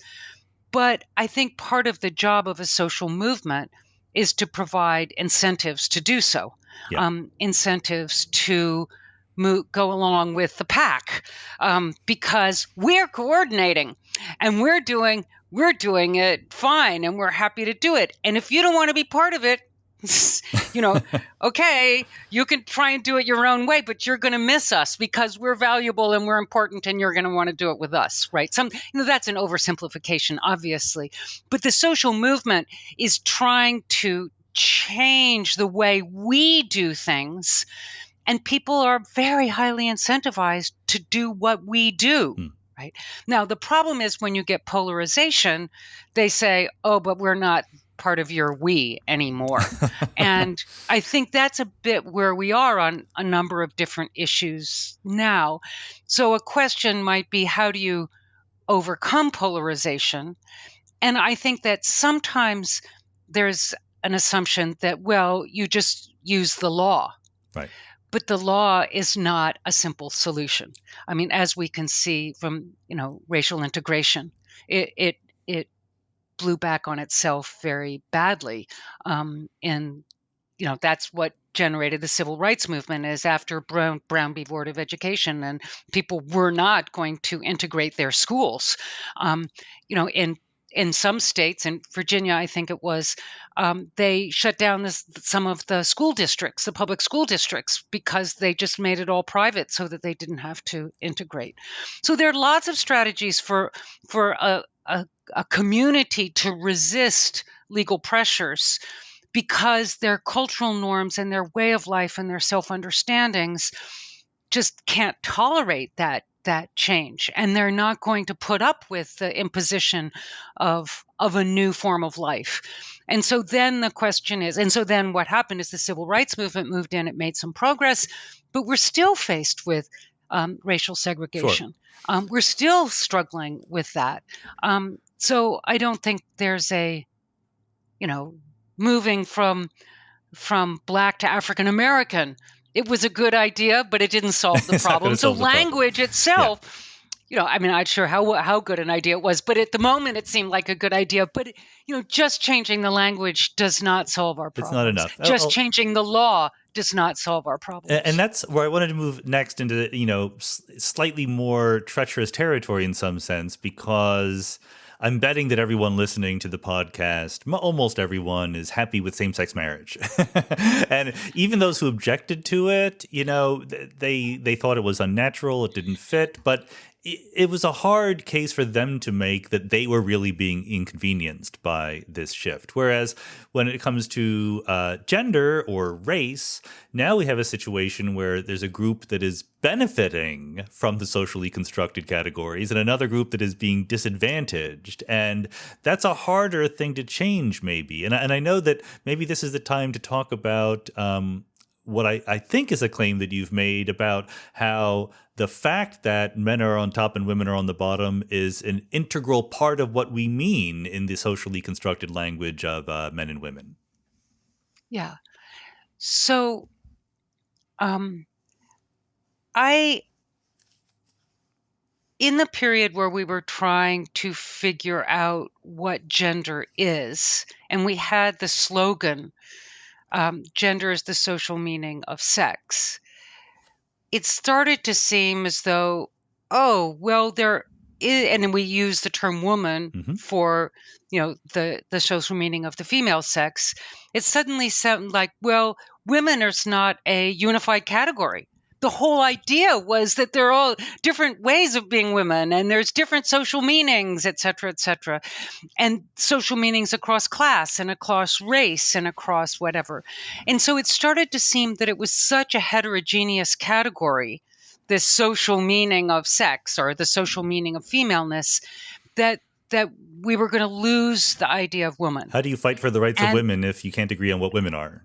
but I think part of the job of a social movement is to provide incentives to do so, incentives to go along with the pack, because we're coordinating and we're doing it fine and we're happy to do it. And if you don't want to be part of it, okay, you can try and do it your own way, but you're going to miss us because we're valuable and we're important and you're going to want to do it with us, right? That's an oversimplification, obviously. But the social movement is trying to change the way we do things. And people are very highly incentivized to do what we do, right? Now, the problem is when you get polarization, they say, oh, but we're not part of your we anymore. And I think that's a bit where we are on a number of different issues now. So a question might be, how do you overcome polarization? And I think that sometimes there's an assumption that, well, you just use the law. Right. But the law is not a simple solution. I mean, as we can see from, racial integration, it blew back on itself very badly. And, that's what generated the civil rights movement is after Brown v. Board of Education, and people were not going to integrate their schools. In some states, in Virginia, I think it was, they shut down some of the school districts, the public school districts, because they just made it all private so that they didn't have to integrate. So there are lots of strategies for a community to resist legal pressures because their cultural norms and their way of life and their self-understandings just can't tolerate that change, and they're not going to put up with the imposition of a new form of life. And so then the question is, and so then what happened is the civil rights movement moved in, it made some progress, but we're still faced with racial segregation. Sure. We're still struggling with that. So I don't think there's a, moving from Black to African American. It was a good idea, but it didn't solve the problem. So language itself, I'm not sure how good an idea it was, but at the moment it seemed like a good idea. But, just changing the language does not solve our problems. It's not enough. Just changing the law does not solve our problems. And that's where I wanted to move next into, slightly more treacherous territory in some sense, because I'm betting that everyone listening to the podcast, almost everyone, is happy with same-sex marriage. And even those who objected to it, they thought it was unnatural, it didn't fit, but it was a hard case for them to make that they were really being inconvenienced by this shift. Whereas when it comes to gender or race, now we have a situation where there's a group that is benefiting from the socially constructed categories and another group that is being disadvantaged. And that's a harder thing to change, maybe. And I know that maybe this is the time to talk about what I think is a claim that you've made about how the fact that men are on top and women are on the bottom is an integral part of what we mean in the socially constructed language of men and women. Yeah. So in the period where we were trying to figure out what gender is, and we had the slogan, gender is the social meaning of sex, it started to seem as though, oh, well, there is, and we use the term woman for, the social meaning of the female sex. It suddenly sounded like, well, women is not a unified category. The whole idea was that there are all different ways of being women, and there's different social meanings, et cetera, and social meanings across class and across race and across whatever. And so it started to seem that it was such a heterogeneous category, this social meaning of sex or the social meaning of femaleness, that we were going to lose the idea of woman. How do you fight for the rights of women if you can't agree on what women are?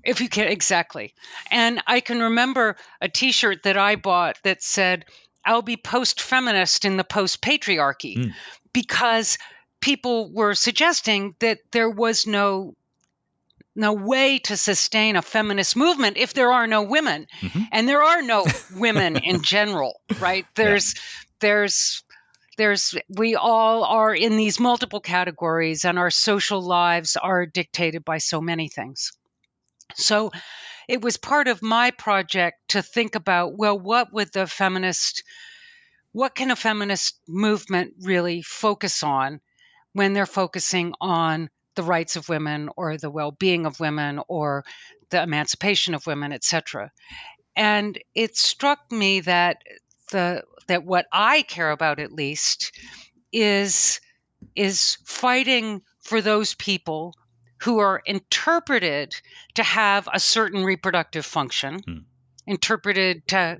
If you can, exactly. And I can remember a T-shirt that I bought that said, "I'll be post-feminist in the post-patriarchy," because people were suggesting that there was no way to sustain a feminist movement if there are no women, and there are no women in general, right? We all are in these multiple categories, and our social lives are dictated by so many things. So it was part of my project to think about, well, what can a feminist movement really focus on when they're focusing on the rights of women or the well-being of women or the emancipation of women, et cetera. And it struck me that what I care about, at least, is fighting for those people who are interpreted to have a certain reproductive function, interpreted to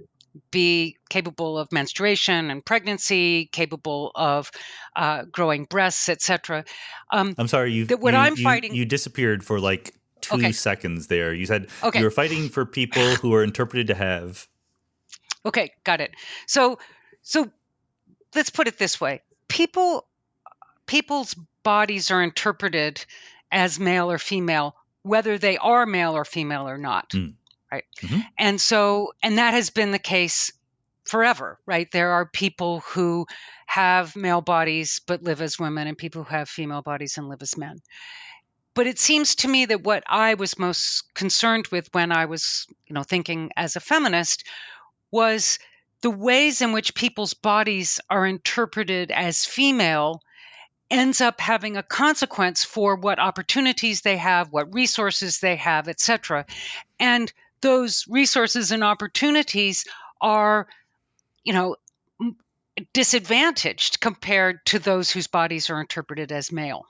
be capable of menstruation and pregnancy, capable of growing breasts, etc. I'm sorry, you disappeared for like 2 seconds there. You said you were fighting for people who are interpreted to have. Okay, got it. So let's put it this way: people's bodies are interpreted as male or female, whether they are male or female or not, right? And that has been the case forever, right? There are people who have male bodies but live as women, and people who have female bodies and live as men. But it seems to me that what I was most concerned with when I was, thinking as a feminist was the ways in which people's bodies are interpreted as female ends up having a consequence for what opportunities they have, what resources they have, et cetera. And those resources and opportunities are, disadvantaged compared to those whose bodies are interpreted as male,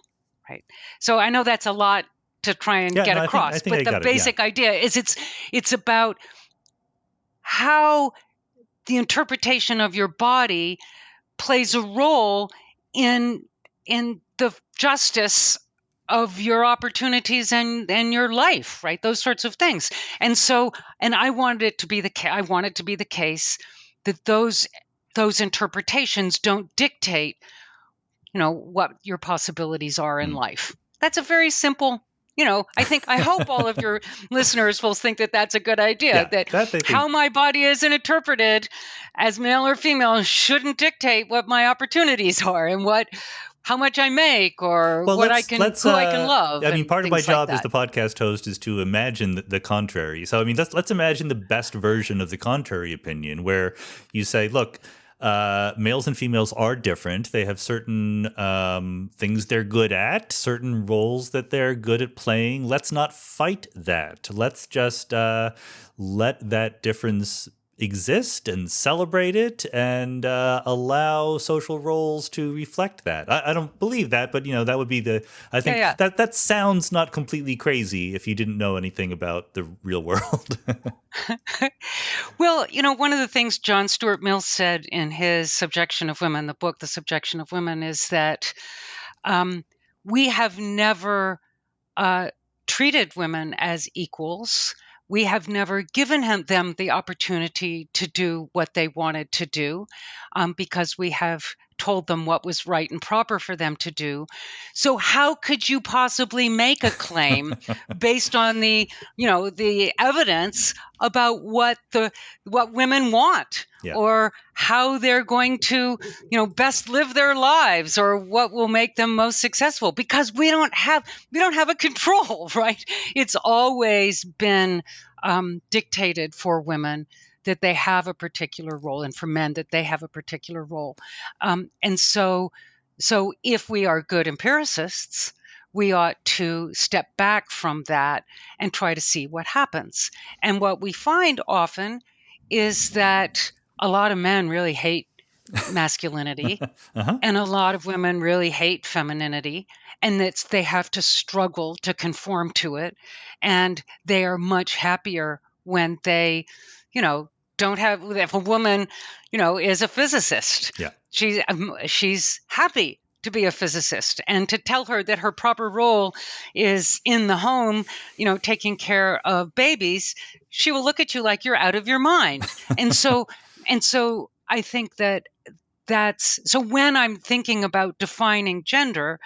right? So I know that's a lot to try and get across, I think but the basic idea is it's about how the interpretation of your body plays a role in the justice of your opportunities and your life, right? Those sorts of things. And I wanted it to be the case that those interpretations don't dictate, what your possibilities are in life. That's a very simple, I hope all of your listeners will think that that's a good idea, that how my body is interpreted as male or female shouldn't dictate what my opportunities are and how much I make or who I can love. I mean, part of my job as the podcast host is to imagine the contrary. So, I mean, let's imagine the best version of the contrary opinion, where you say, look, males and females are different. They have certain things they're good at, certain roles that they're good at playing. Let's not fight that. Let's just let that difference exist and celebrate it and allow social roles to reflect that. I don't believe that, but that would be I think that sounds not completely crazy if you didn't know anything about the real world. Well, one of the things John Stuart Mill said in his Subjection of Women, the book, The Subjection of Women, is that we have never treated women as equals. We have never given them the opportunity to do what they wanted to do because we have told them what was right and proper for them to do. So how could you possibly make a claim based on the evidence about what women want or how they're going to, best live their lives or what will make them most successful? Because we don't have a control, right? It's always been dictated for women that they have a particular role, and for men that they have a particular role. And so if we are good empiricists, we ought to step back from that and try to see what happens. And what we find often is that a lot of men really hate masculinity, Uh-huh. and a lot of women really hate femininity, and that they have to struggle to conform to it. And they are much happier when they, you know, don't have, if a woman, is a physicist, Yeah. she's happy to be a physicist, and to tell her that her proper role is in the home, taking care of babies, she will look at you like you're out of your mind. And so I think that's so when I'm thinking about defining gender,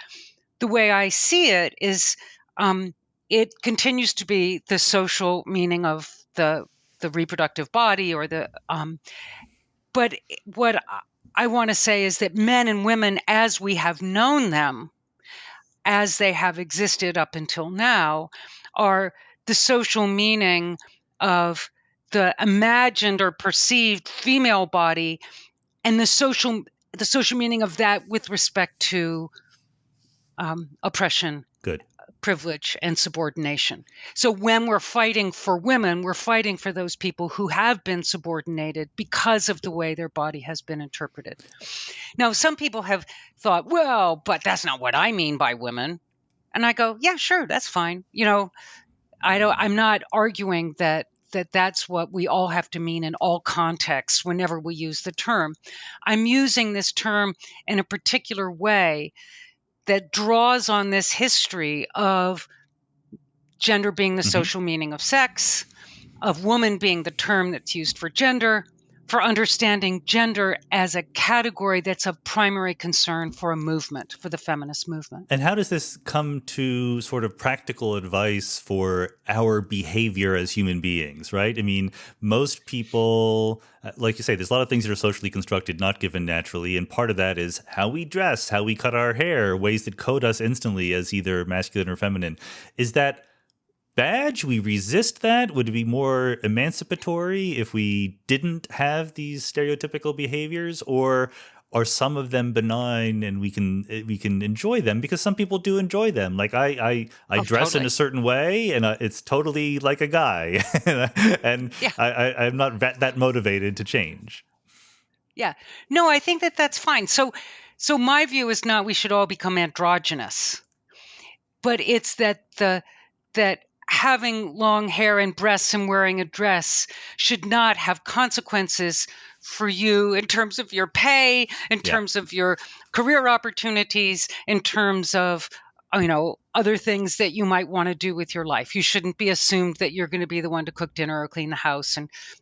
the way I see it is, it continues to be the social meaning of the reproductive body, or but what I want to say is that men and women, as we have known them, as they have existed up until now, are the social meaning of the imagined or perceived female body, and the social meaning of that with respect to oppression, Good. privilege, and subordination. So when we're fighting for women, we're fighting for those people who have been subordinated because of the way their body has been interpreted. Now, some people have thought, well, but that's not what I mean by women. And I go, yeah, sure, that's fine. I'm not arguing that's what we all have to mean in all contexts whenever we use the term. I'm using this term in a particular way that draws on this history of gender being the social meaning of sex, of woman being the term that's used for gender, for understanding gender as a category that's of primary concern for a movement, for the feminist movement. And how does this come to sort of practical advice for our behavior as human beings, right? I mean, most people, like you say, there's a lot of things that are socially constructed, not given naturally. And part of that is how we dress, how we cut our hair, ways that code us instantly as either masculine or feminine. Is that bad? Should we resist that? Would it be more emancipatory if we didn't have these stereotypical behaviors, or are some of them benign and we can enjoy them? Because some people do enjoy them. Like I dress Totally. in a certain way, and it's totally like a guy, and Yeah. I'm not that motivated to change. Yeah. No, I think that's fine. So my view is not we should all become androgynous, but it's that having long hair and breasts and wearing a dress should not have consequences for you in terms of your pay, in Yeah. terms of your career opportunities, in terms of other things that you might want to do with your life. You shouldn't be assumed that you're going to be the one to cook dinner or clean the house,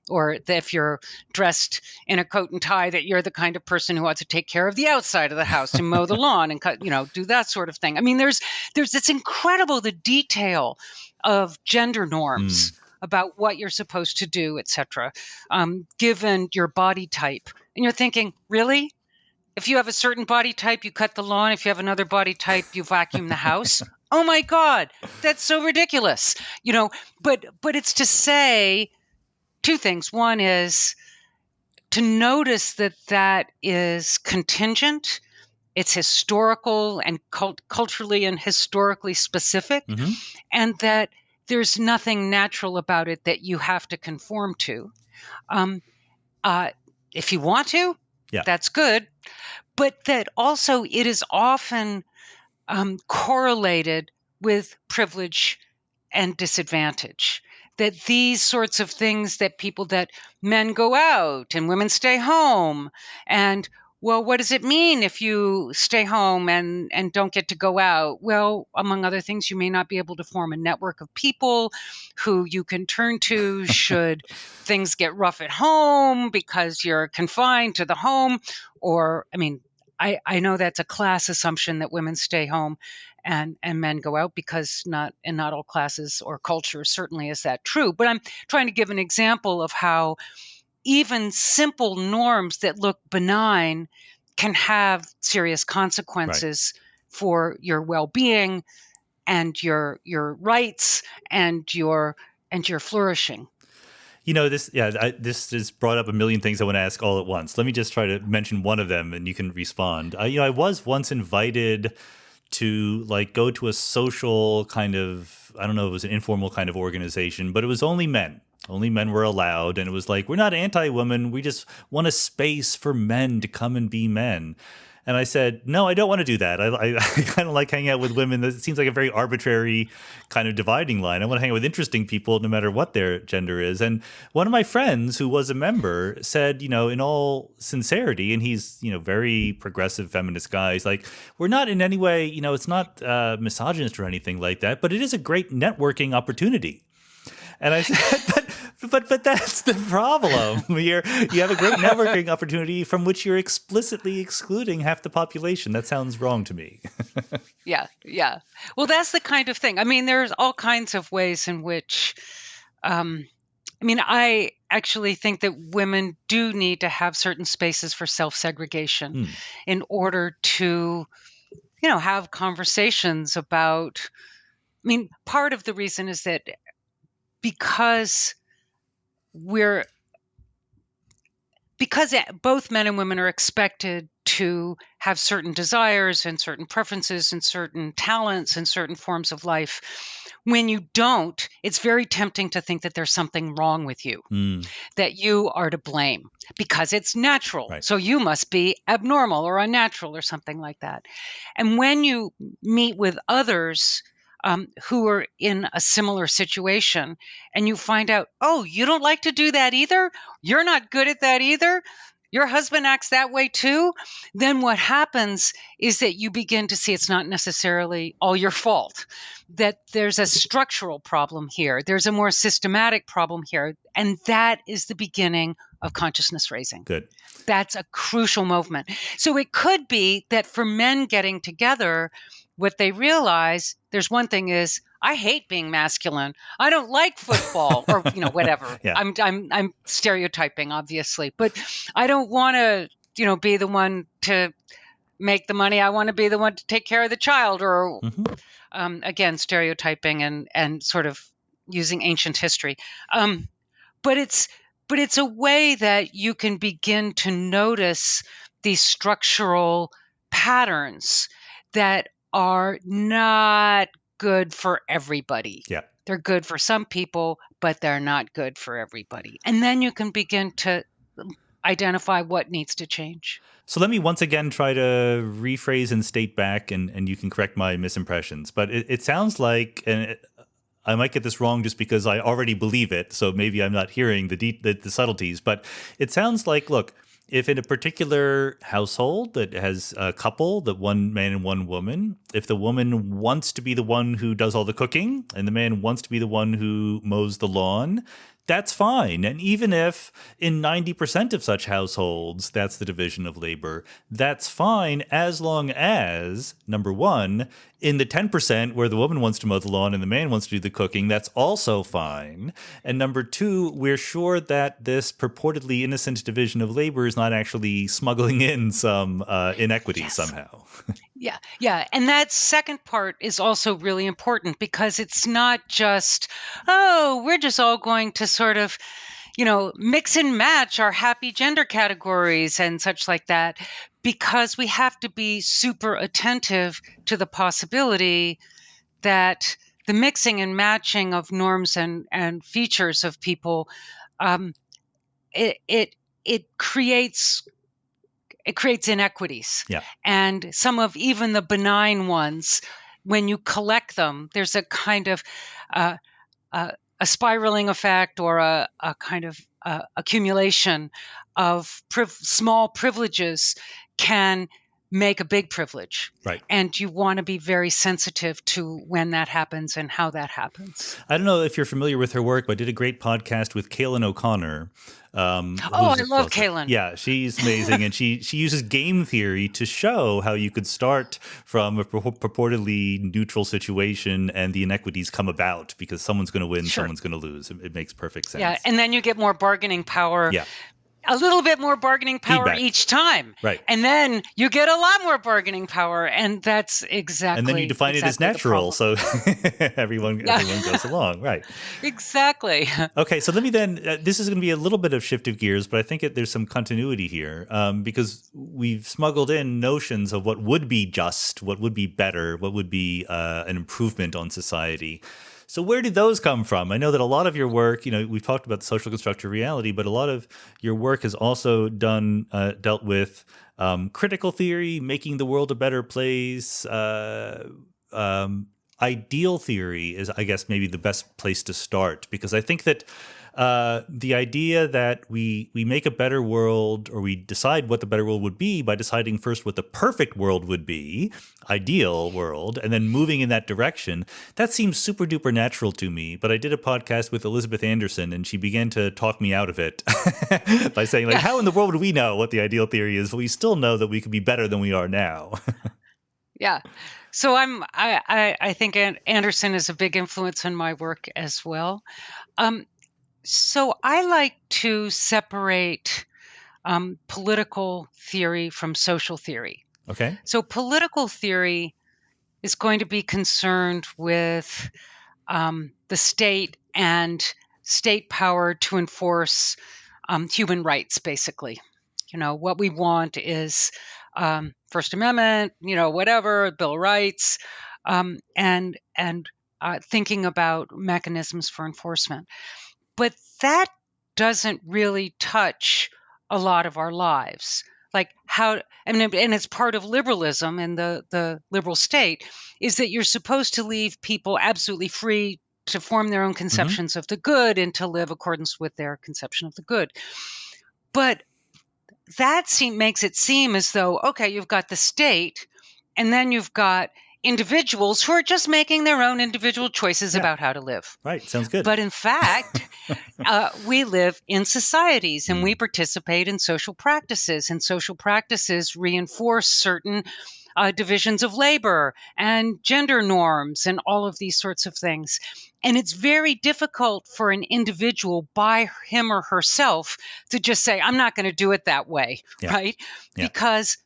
or that if you're dressed in a coat and tie, that you're the kind of person who ought to take care of the outside of the house and mow the lawn and do that sort of thing. I mean, there's it's incredible, the detail of gender norms about what you're supposed to do, etc., given your body type. And you're thinking, really? If you have a certain body type, you cut the lawn. If you have another body type, you vacuum the house. Oh my God, that's so ridiculous. But it's to say two things. One is to notice that is contingent. It's historical and culturally and historically specific, Mm-hmm. and that there's nothing natural about it that you have to conform to. If you want to, Yeah. that's good. But that also it is often correlated with privilege and disadvantage. That these sorts of things, that men go out and women stay home, and well, what does it mean if you stay home and don't get to go out? Well, among other things, you may not be able to form a network of people who you can turn to should things get rough at home because you're confined to the home. Or, I mean, I know that's a class assumption that women stay home and men go out, because not all classes or cultures certainly is that true. But I'm trying to give an example of how even simple norms that look benign can have serious consequences for your well-being and your rights and your flourishing. This has brought up a million things I want to ask all at once. Let me just try to mention one of them, and you can respond. I was once invited to go to a social kind of, I don't know, it was an informal kind of organization, but it was only men. Only men were allowed, and it was like, we're not anti-women. We just want a space for men to come and be men. And I said, no, I don't want to do that. I kind of like hanging out with women. That seems like a very arbitrary kind of dividing line. I want to hang out with interesting people no matter what their gender is. And one of my friends who was a member said, in all sincerity, and he's, very progressive feminist guy, he's like, we're not in any way, it's not misogynist or anything like that, but it is a great networking opportunity. And I said, but that's the problem. You have a great networking opportunity from which you're explicitly excluding half the population. That sounds wrong to me. Yeah. Well, that's the kind of thing. I mean, there's all kinds of ways in which, I actually think that women do need to have certain spaces for self-segregation in order to, have conversations about, part of the reason is that because both men and women are expected to have certain desires and certain preferences and certain talents and certain forms of life. When you don't, it's very tempting to think that there's something wrong with you, that you are to blame because it's natural. Right. So you must be abnormal or unnatural or something like that. And when you meet with others who are in a similar situation, and you find out, oh, you don't like to do that either? You're not good at that either? Your husband acts that way too? Then what happens is that you begin to see it's not necessarily all your fault, that there's a structural problem here. There's a more systematic problem here. And that is the beginning of consciousness raising. Good. That's a crucial movement. So it could be that for men getting together, what they realize, there's one thing is, I hate being masculine. I don't like football or, whatever. Yeah. I'm stereotyping, obviously, but I don't want to, be the one to make the money. I want to be the one to take care of the child or, again, stereotyping and sort of using ancient history. But it's a way that you can begin to notice these structural patterns that are not good for everybody. Yeah. They're good for some people, but they're not good for everybody. And then you can begin to identify what needs to change. So let me once again try to rephrase and state back, and you can correct my misimpressions. But it sounds like, and I might get this wrong just because I already believe it, so maybe I'm not hearing the subtleties, but it sounds like, look, if in a particular household that has a couple, that one man and one woman, if the woman wants to be the one who does all the cooking and the man wants to be the one who mows the lawn, that's fine. And even if in 90% of such households, that's the division of labor, that's fine as long as, number one, in the 10% where the woman wants to mow the lawn and the man wants to do the cooking, that's also fine. And number two, we're sure that this purportedly innocent division of labor is not actually smuggling in some inequities somehow. Yeah. And that second part is also really important because it's not just, oh, we're just all going to sort of, mix and match our happy gender categories and such like that, because we have to be super attentive to the possibility that the mixing and matching of norms and features of people, it creates inequities. Yeah. And some of even the benign ones, when you collect them, there's a kind of a spiraling effect or a kind of accumulation of small privileges can make a big privilege. Right. And you want to be very sensitive to when that happens and how that happens. I don't know if you're familiar with her work, but I did a great podcast with Kaylin O'Connor. I love Kaylin. Yeah, she's amazing. And she uses game theory to show how you could start from a purportedly neutral situation and the inequities come about because someone's going to win, someone's going to lose. It makes perfect sense. Yeah, and then you get more bargaining power. Yeah. a little bit more bargaining power Feedback. each time. Right. And then you get a lot more bargaining power. And that's exactly And then you define it as the natural, problem. so everyone goes along, right? Exactly. Okay, so let me then. This is going to be a little bit of shift of gears, but I think there's some continuity here because we've smuggled in notions of what would be just, what would be better, what would be an improvement on society. So where did those come from? I know that a lot of your work, we've talked about the social construct of reality, but a lot of your work has also dealt with critical theory, making the world a better place. Ideal theory is, I guess, maybe the best place to start, because I think that the idea that we make a better world, or we decide what the better world would be by deciding first what the perfect world would be, ideal world, and then moving in that direction, that seems super duper natural to me. But I did a podcast with Elizabeth Anderson, and she began to talk me out of it by saying, like, how in the world do we know what the ideal theory is? But we still know that we could be better than we are now. Yeah. So I think Anderson is a big influence in my work as well. So I like to separate political theory from social theory. Okay. So political theory is going to be concerned with the state and state power to enforce human rights, basically. What we want is First Amendment, whatever, Bill of Rights, and thinking about mechanisms for enforcement. But that doesn't really touch a lot of our lives. Like how, and it's part of liberalism and the liberal state is that you're supposed to leave people absolutely free to form their own conceptions of the good and to live accordance with their conception of the good. But that makes it seem as though, okay, you've got the state, and then you've got individuals who are just making their own individual choices about how to live. Right. Sounds good. But in fact, we live in societies and we participate in social practices, and social practices reinforce certain divisions of labor and gender norms and all of these sorts of things. And it's very difficult for an individual by him or herself to just say, I'm not going to do it that way, right? Yeah. Because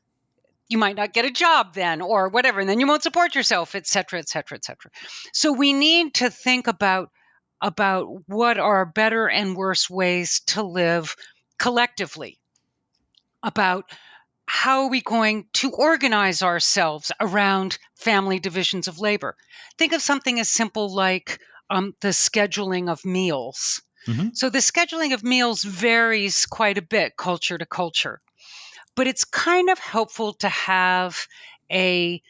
you might not get a job then or whatever, and then you won't support yourself, et cetera, et cetera, et cetera. So we need to think about what are better and worse ways to live collectively, about how are we going to organize ourselves around family divisions of labor. Think of something as simple like the scheduling of meals. So the scheduling of meals varies quite a bit culture to culture. But it's kind of helpful to have an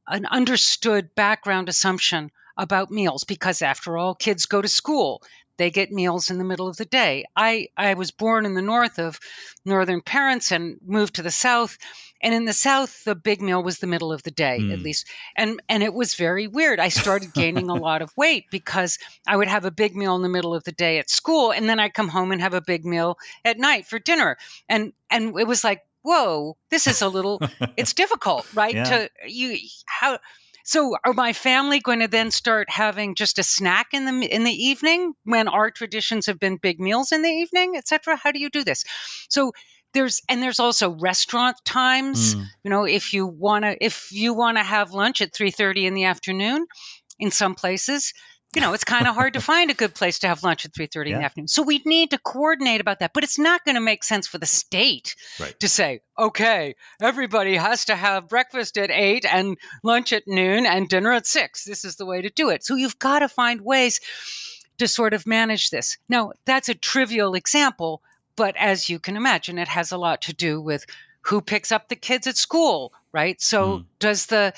understood background assumption about meals, because after all, kids go to school. They get meals in the middle of the day. I was born in the north of northern parents and moved to the south. And in the south, the big meal was the middle of the day, at least. And it was very weird. I started gaining a lot of weight because I would have a big meal in the middle of the day at school, and then I'd come home and have a big meal at night for dinner. And it was like, whoa, this is a little, it's difficult, right? So are my family going to then start having just a snack in the evening when our traditions have been big meals in the evening, et cetera? How do you do this? So there's also restaurant times. If you want to have lunch at 3:30 in the afternoon, in some places, it's kind of hard to find a good place to have lunch at 3:30 in the afternoon. So we need to coordinate about that. But it's not going to make sense for the state to say, okay, everybody has to have breakfast at 8 and lunch at noon and dinner at 6. This is the way to do it. So you've got to find ways to sort of manage this. Now, that's a trivial example, but as you can imagine, it has a lot to do with who picks up the kids at school, right? So does the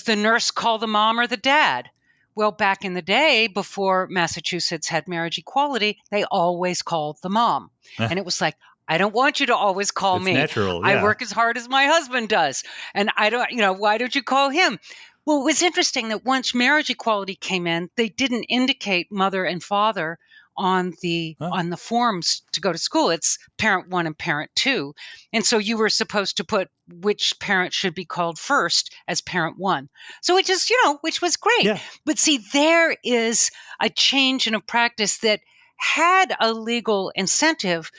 nurse call the mom or the dad? Well, back in the day, before Massachusetts had marriage equality, they always called the mom. And it was like, I don't want you to always call me. Natural, I work as hard as my husband does. And I don't, why don't you call him? Well, it was interesting that once marriage equality came in, they didn't indicate mother and father on the forms to go to school. It's parent 1 and parent 2. And so you were supposed to put which parent should be called first as parent 1. So it just, which was great. Yeah. But see, there is a change in a practice that had a legal incentive,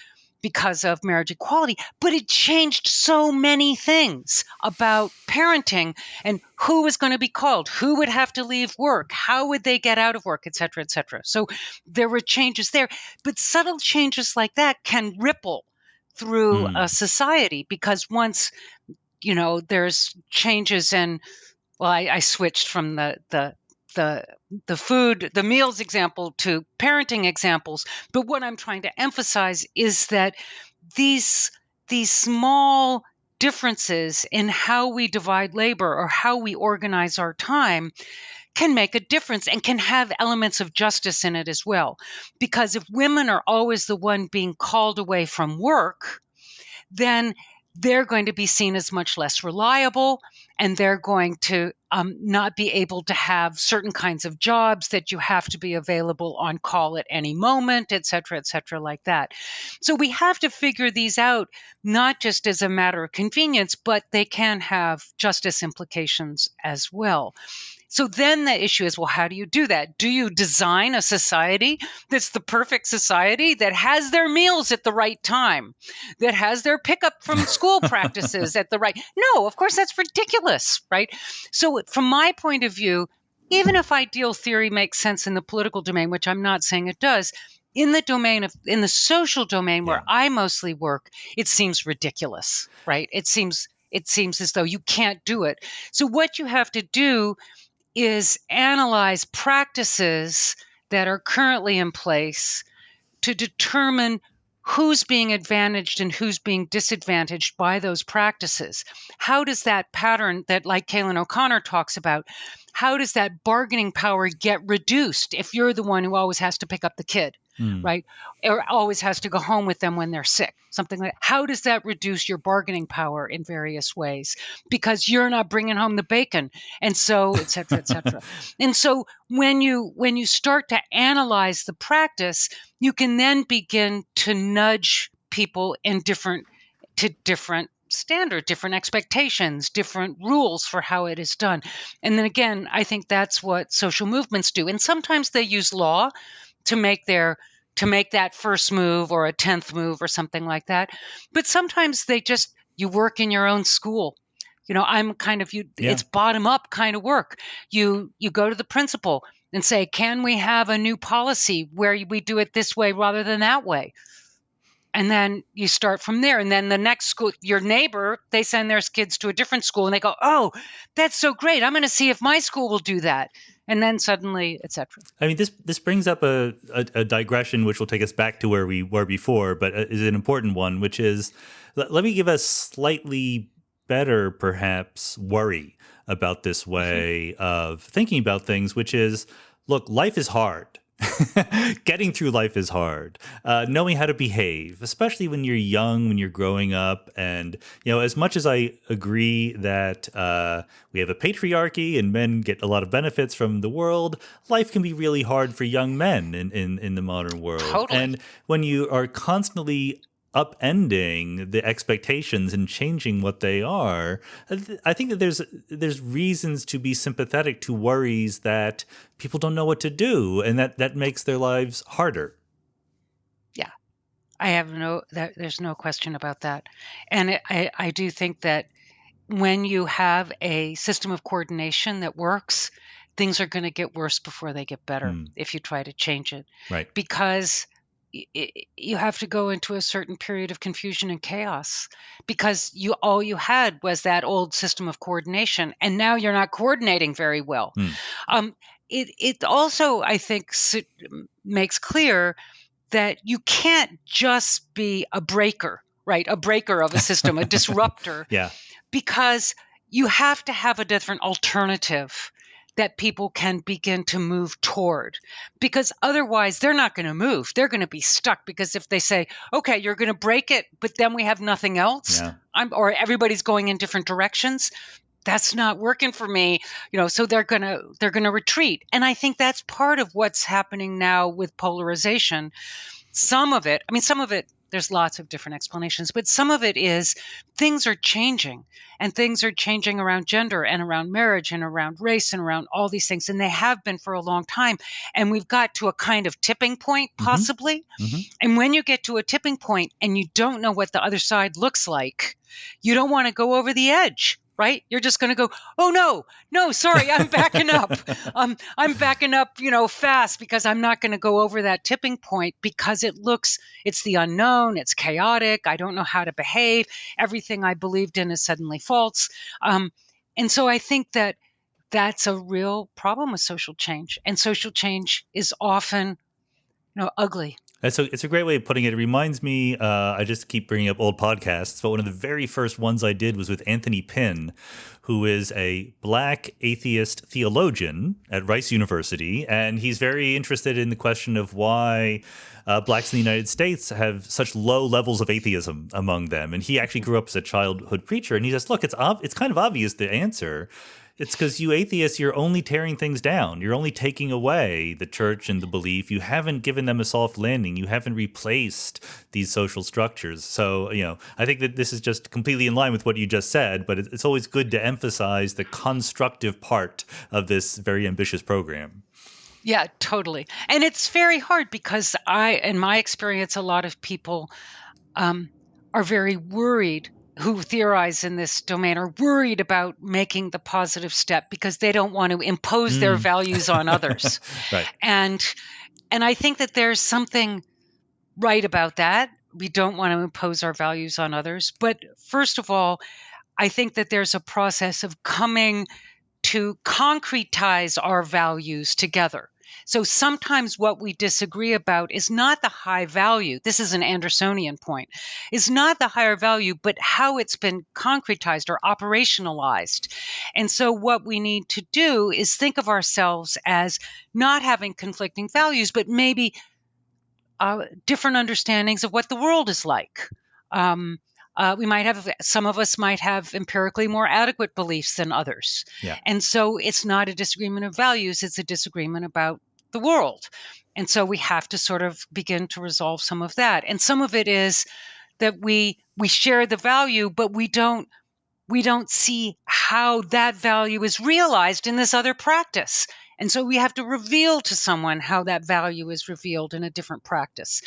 because of marriage equality, but it changed so many things about parenting and who was going to be called, who would have to leave work, how would they get out of work, et cetera, et cetera. So there were changes there, but subtle changes like that can ripple through a society, because once, there's changes in, well, I switched from the meals example to parenting examples. But what I'm trying to emphasize is that these small differences in how we divide labor or how we organize our time can make a difference and can have elements of justice in it as well. Because if women are always the one being called away from work, then they're going to be seen as much less reliable, and they're going to not be able to have certain kinds of jobs that you have to be available on call at any moment, et cetera, like that. So we have to figure these out, not just as a matter of convenience, but they can have justice implications as well. So then the issue is, well, how do you do that? Do you design a society that's the perfect society, that has their meals at the right time, that has their pickup from school practices at the right? No, of course, that's ridiculous, right? So from my point of view, even if ideal theory makes sense in the political domain, which I'm not saying it does, in the social domain where I mostly work, it seems ridiculous, right? It seems as though you can't do it. So what you have to do is analyze practices that are currently in place to determine who's being advantaged and who's being disadvantaged by those practices. How does that pattern that, like Kaylin O'Connor talks about, how does that bargaining power get reduced if you're the one who always has to pick up the kid, right? Or always has to go home with them when they're sick, something like that. How does that reduce your bargaining power in various ways? Because you're not bringing home the bacon, and so, et cetera, et cetera. And so when you start to analyze the practice, you can then begin to nudge people in different standard, different expectations, different rules for how it is done. And then again, I think that's what social movements do. And sometimes they use law to make that first move or a 10th move or something like that. But sometimes you work in your own school. I'm kind of it's bottom up kind of work. You go to the principal and say, can we have a new policy where we do it this way rather than that way? And then you start from there. And then the next school, your neighbor, they send their kids to a different school and they go, oh, that's so great. I'm going to see if my school will do that. And then suddenly, et cetera. I mean, this brings up a digression which will take us back to where we were before, but is an important one, which is, let me give a slightly better, perhaps, worry about this way of thinking about things, which is, look, life is hard. Getting through life is hard. Knowing how to behave, especially when you're young, when you're growing up. And, as much as I agree that we have a patriarchy and men get a lot of benefits from the world, life can be really hard for young men in the modern world. Totally. And when you are constantly upending the expectations and changing what they are, I think that there's reasons to be sympathetic to worries that people don't know what to do, and that makes their lives harder. Yeah, there's no question about that. And I do think that when you have a system of coordination that works, things are going to get worse before they get better if you try to change it. Right. Because you have to go into a certain period of confusion and chaos, because all you had was that old system of coordination, and now you're not coordinating very well. It also, I think, makes clear that you can't just be a breaker, right? A breaker of a system, a disruptor. Yeah. Because you have to have a different alternative that people can begin to move toward, because otherwise they're not going to move. They're going to be stuck, because if they say, okay, you're going to break it, but then we have nothing else, or everybody's going in different directions, that's not working for me, so they're going to retreat. And I think that's part of what's happening now with polarization. Some of it There's lots of different explanations, but some of it is things are changing, and things are changing around gender and around marriage and around race and around all these things. And they have been for a long time. And we've got to a kind of tipping point, possibly. Mm-hmm. And when you get to a tipping point and you don't know what the other side looks like, you don't want to go over the edge, right? You're just going to go, oh, no, sorry, I'm backing up. I'm backing up, fast, because I'm not going to go over that tipping point, because it's the unknown, it's chaotic. I don't know how to behave. Everything I believed in is suddenly false. And so I think that that's a real problem with social change. And social change is often, ugly. And so it's a great way of putting it. It reminds me, I just keep bringing up old podcasts, but one of the very first ones I did was with Anthony Pinn, who is a Black atheist theologian at Rice University. And he's very interested in the question of why Blacks in the United States have such low levels of atheism among them. And he actually grew up as a childhood preacher. And he says, look, it's kind of obvious the answer. It's because you atheists, you're only tearing things down. You're only taking away the church and the belief. You haven't given them a soft landing. You haven't replaced these social structures. So, I think that this is just completely in line with what you just said, but it's always good to emphasize the constructive part of this very ambitious program. Yeah, totally. And it's very hard because in my experience, a lot of people are very worried, who theorize in this domain, are worried about making the positive step because they don't want to impose their values on others. Right. And I think that there's something right about that. We don't want to impose our values on others. But first of all, I think that there's a process of coming to concretize our values together. So sometimes what we disagree about is not the high value. This is an Andersonian point. Is not the higher value, but how it's been concretized or operationalized. And so what we need to do is think of ourselves as not having conflicting values, but maybe different understandings of what the world is like. Some of us might have empirically more adequate beliefs than others. Yeah. And so it's not a disagreement of values, it's a disagreement about the world. And so we have to sort of begin to resolve some of that. And some of it is that we share the value, but we don't see how that value is realized in this other practice. And so we have to reveal to someone how that value is revealed in a different practice.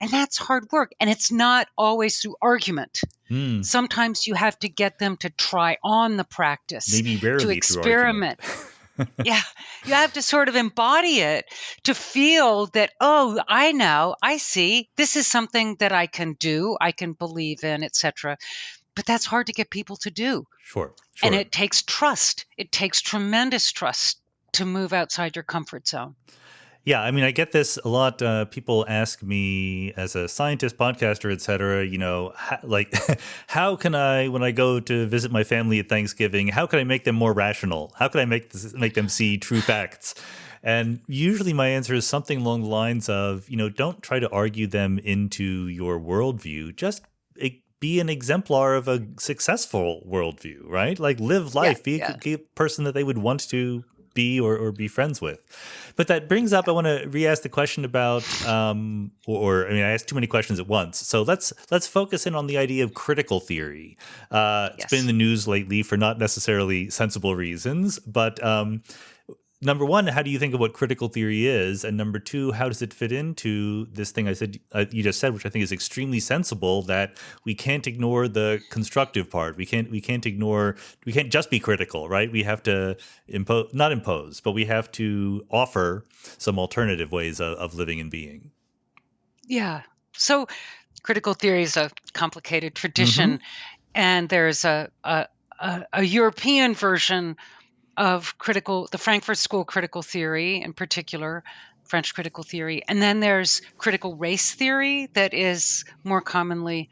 And that's hard work. And it's not always through argument. Sometimes you have to get them to try on the practice, maybe rarely to experiment. Yeah, you have to sort of embody it to feel that, I see, this is something that I can do, I can believe in, etc. But that's hard to get people to do. Sure. And it takes trust. It takes tremendous trust to move outside your comfort zone. Yeah, I mean, I get this a lot. People ask me as a scientist, podcaster, et cetera, how can I, when I go to visit my family at Thanksgiving, how can I make them more rational? How can I make them see true facts? And usually my answer is something along the lines of, don't try to argue them into your worldview. Just be an exemplar of a successful worldview, right? Like live life, be a person that they would want to be or be friends with. But that brings up, I want to re-ask the question about, I asked too many questions at once. So let's focus in on the idea of critical theory. It's been in the news lately for not necessarily sensible reasons, but number one, how do you think of what critical theory is? And number two, how does it fit into this thing you just said, which I think is extremely sensible, that we can't ignore the constructive part. We can't just be critical, right? We have to not impose, but we have to offer some alternative ways of living and being. Yeah. So critical theory is a complicated tradition, and there's a European version of the Frankfurt School critical theory, in particular, French critical theory. And then there's critical race theory that is more commonly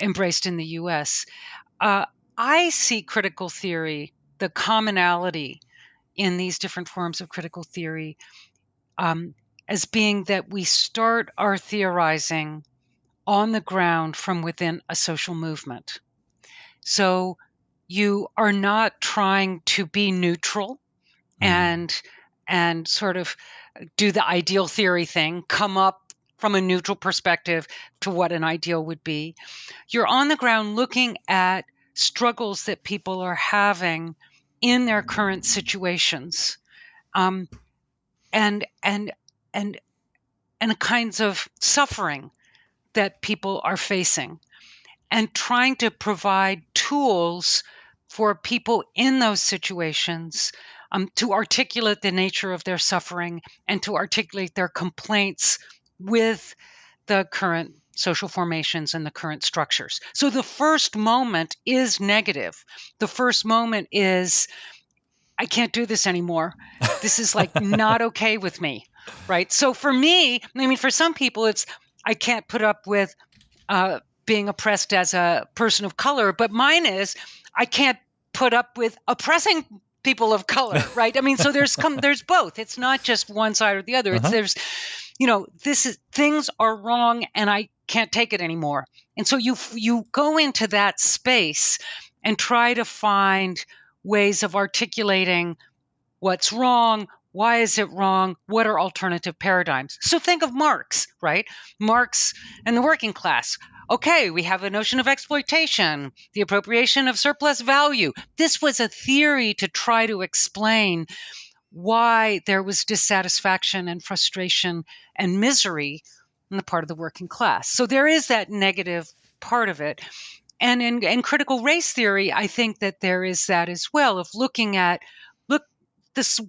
embraced in the US. I see critical theory, the commonality in these different forms of critical theory, as being that we start our theorizing on the ground from within a social movement. So you are not trying to be neutral and sort of do the ideal theory thing, come up from a neutral perspective to what an ideal would be. You're on the ground looking at struggles that people are having in their current situations, um, and kinds of suffering that people are facing, and trying to provide tools for people in those situations to articulate the nature of their suffering and to articulate their complaints with the current social formations and the current structures. So the first moment is negative. The first moment is, I can't do this anymore. This is like not okay with me, right? So for me, I mean, for some people, it's, I can't put up with being oppressed as a person of color, but mine is, I can't put up with oppressing people of color, right? I mean, so there's both. It's not just one side or the other. It's there's, this is, things are wrong and I can't take it anymore. And so you go into that space and try to find ways of articulating what's wrong, why is it wrong, what are alternative paradigms. So think of Marx, right? Marx and the working class. Okay, we have a notion of exploitation, the appropriation of surplus value. This was a theory to try to explain why there was dissatisfaction and frustration and misery on the part of the working class. So there is that negative part of it. And in critical race theory, I think that there is that as well, of looking at,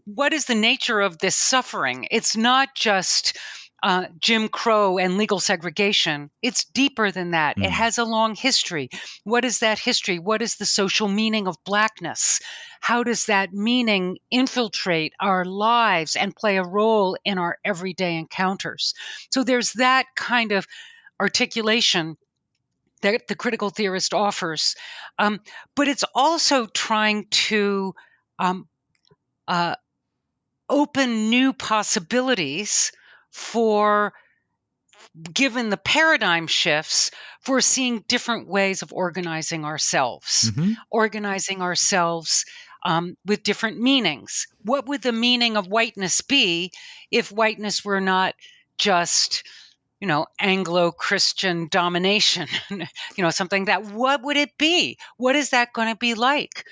what is the nature of this suffering? It's not just Jim Crow and legal segregation. It's deeper than that. It has a long history. What is that history? What is the social meaning of Blackness? How does that meaning infiltrate our lives and play a role in our everyday encounters? So there's that kind of articulation that the critical theorist offers. But it's also trying to open new possibilities for, given the paradigm shifts, for seeing different ways of organizing ourselves, with different meanings. What would the meaning of whiteness be if whiteness were not just, Anglo-Christian domination, something that, what would it be? What is that going to be like?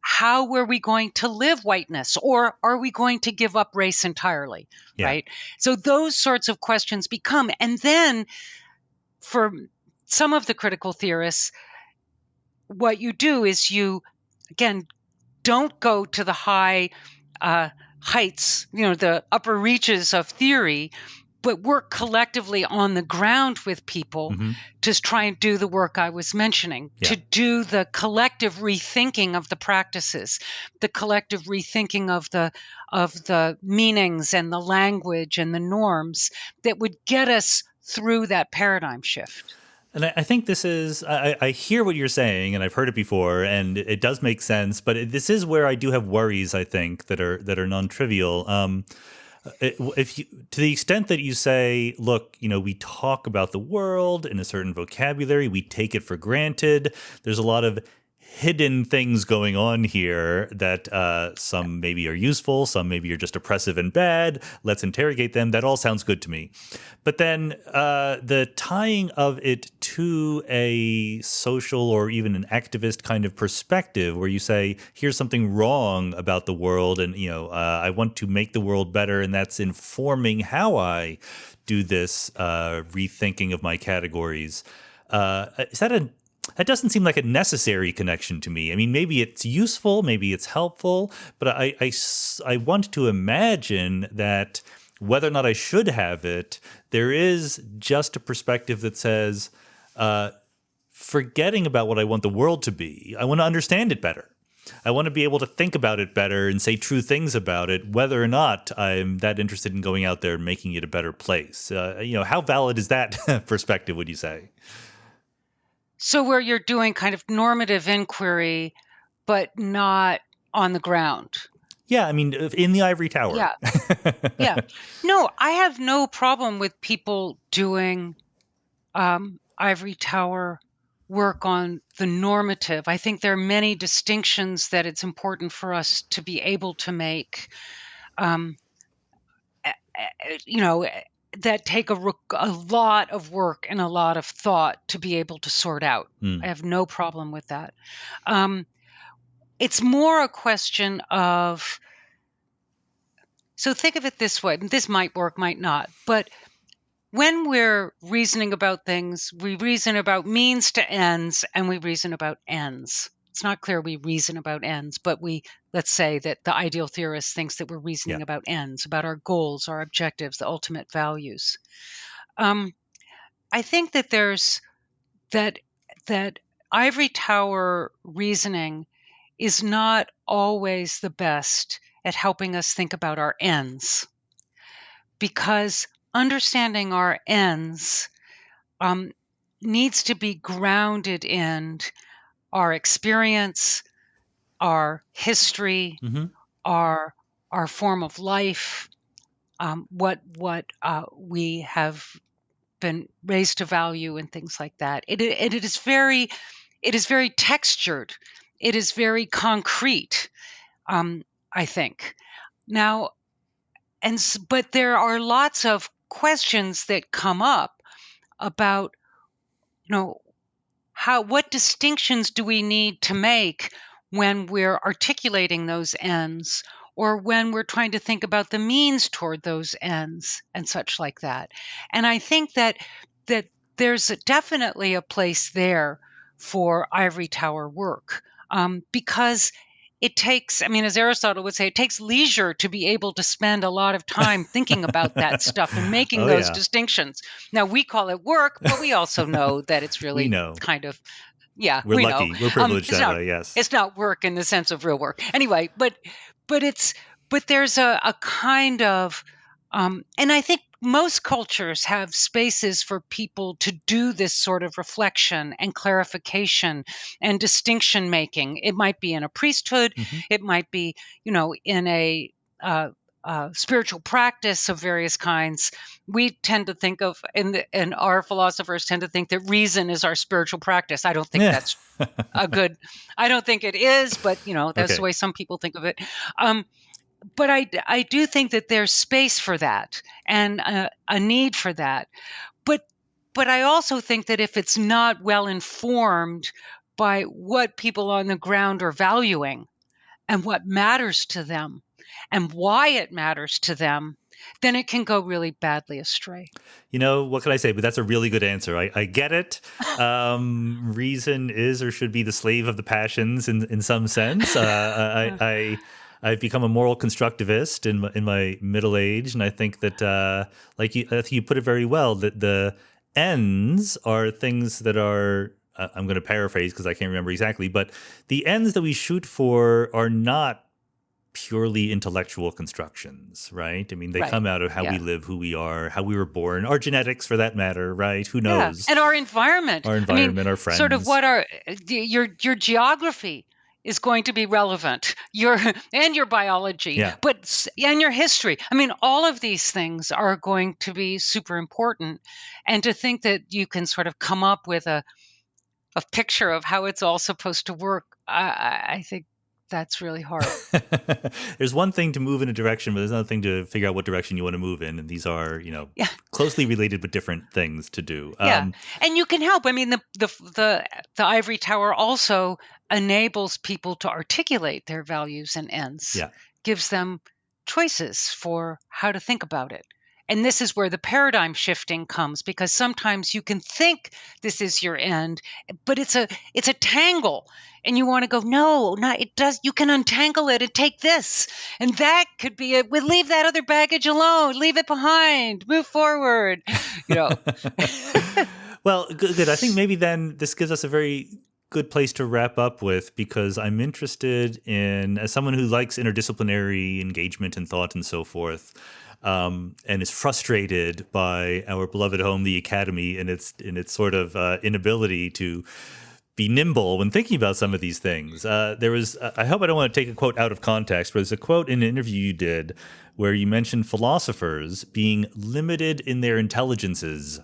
How were we going to live whiteness? Or are we going to give up race entirely? Yeah. Right? So those sorts of questions become, and then for some of the critical theorists, what you do is you, again, don't go to the high heights, the upper reaches of theory, but work collectively on the ground with people to try and do the work I was mentioning, to do the collective rethinking of the practices, the collective rethinking of the meanings and the language and the norms that would get us through that paradigm shift. And I think this is, I hear what you're saying, and I've heard it before, and it does make sense. But this is where I do have worries, I think, that are non-trivial. If you, to the extent that you say, look, we talk about the world in a certain vocabulary, we take it for granted. There's a lot of hidden things going on here that some maybe are useful, some maybe are just oppressive and bad. Let's interrogate them. That all sounds good to me. But then the tying of it to a social or even an activist kind of perspective, where you say, here's something wrong about the world, and I want to make the world better, and that's informing how I do this rethinking of my categories. That doesn't seem like a necessary connection to me. I mean, maybe it's useful, maybe it's helpful, but I want to imagine that whether or not I should have it, there is just a perspective that says, forgetting about what I want the world to be, I want to understand it better. I want to be able to think about it better and say true things about it, whether or not I'm that interested in going out there and making it a better place. How valid is that perspective, would you say? So where you're doing kind of normative inquiry, but not on the ground. Yeah, I mean, in the ivory tower. Yeah. Yeah. No, I have no problem with people doing ivory tower work on the normative. I think there are many distinctions that it's important for us to be able to make, that take a lot of work and a lot of thought to be able to sort out. I have no problem with that. It's more a question of, so think of it this way, this might work, might not, but when we're reasoning about things, we reason about means to ends, and we reason about ends. It's not clear we reason about ends, but let's say that the ideal theorist thinks that we're reasoning about ends, about our goals, our objectives, the ultimate values. I think that there's that ivory tower reasoning is not always the best at helping us think about our ends, because understanding our ends needs to be grounded in our experience, our history, our form of life, what we have been raised to value, and things like that. It is very textured. It is very concrete, I think. Now, but there are lots of questions that come up about, what distinctions do we need to make when we're articulating those ends, or when we're trying to think about the means toward those ends and such like that. And I think that there's definitely a place there for ivory tower work, because it takes, as Aristotle would say, it takes leisure to be able to spend a lot of time thinking about that stuff and making those distinctions. Now, we call it work, but we also know that it's really kind of, we're lucky. We're privileged that way, yes. It's not work in the sense of real work. Anyway, but there's a kind of, and I think most cultures have spaces for people to do this sort of reflection and clarification and distinction making. It might be in a priesthood. It might be, in a spiritual practice of various kinds. We tend to think of, and our philosophers tend to think that reason is our spiritual practice. I don't think that's I don't think it is, but, that's the way some people think of it. But I do think that there's space for that and a need for that. But I also think that if it's not well informed by what people on the ground are valuing and what matters to them and why it matters to them, then it can go really badly astray. What can I say? But that's a really good answer. I get it. Reason is or should be the slave of the passions in some sense. I've become a moral constructivist in my middle age, and I think that, I think you put it very well, that the ends are things that are, I'm going to paraphrase because I can't remember exactly, but the ends that we shoot for are not purely intellectual constructions, right? They come out of how we live, who we are, how we were born, our genetics for that matter, right? Who knows? And our environment. Our friends. Sort of what your geography is going to be relevant, your biology, and your history. All of these things are going to be super important. And to think that you can sort of come up with a picture of how it's all supposed to work, I think that's really hard. There's one thing to move in a direction, but there's another thing to figure out what direction you want to move in. And these are, closely related but different things to do. And you can help. The ivory tower also enables people to articulate their values and ends. Gives them choices for how to think about it. And this is where the paradigm shifting comes, because sometimes you can think this is your end, but it's a tangle. And you want to go, no, it does. You can untangle it and take this. And that could be it. We'll leave that other baggage alone. Leave it behind. Move forward. Well, good. I think maybe then this gives us a very good place to wrap up with, because I'm interested in, as someone who likes interdisciplinary engagement and thought and so forth, and is frustrated by our beloved home, the academy, and its sort of inability to be nimble when thinking about some of these things. There was, I hope I don't want to take a quote out of context, but there's a quote in an interview you did where you mentioned philosophers being limited in their intelligences.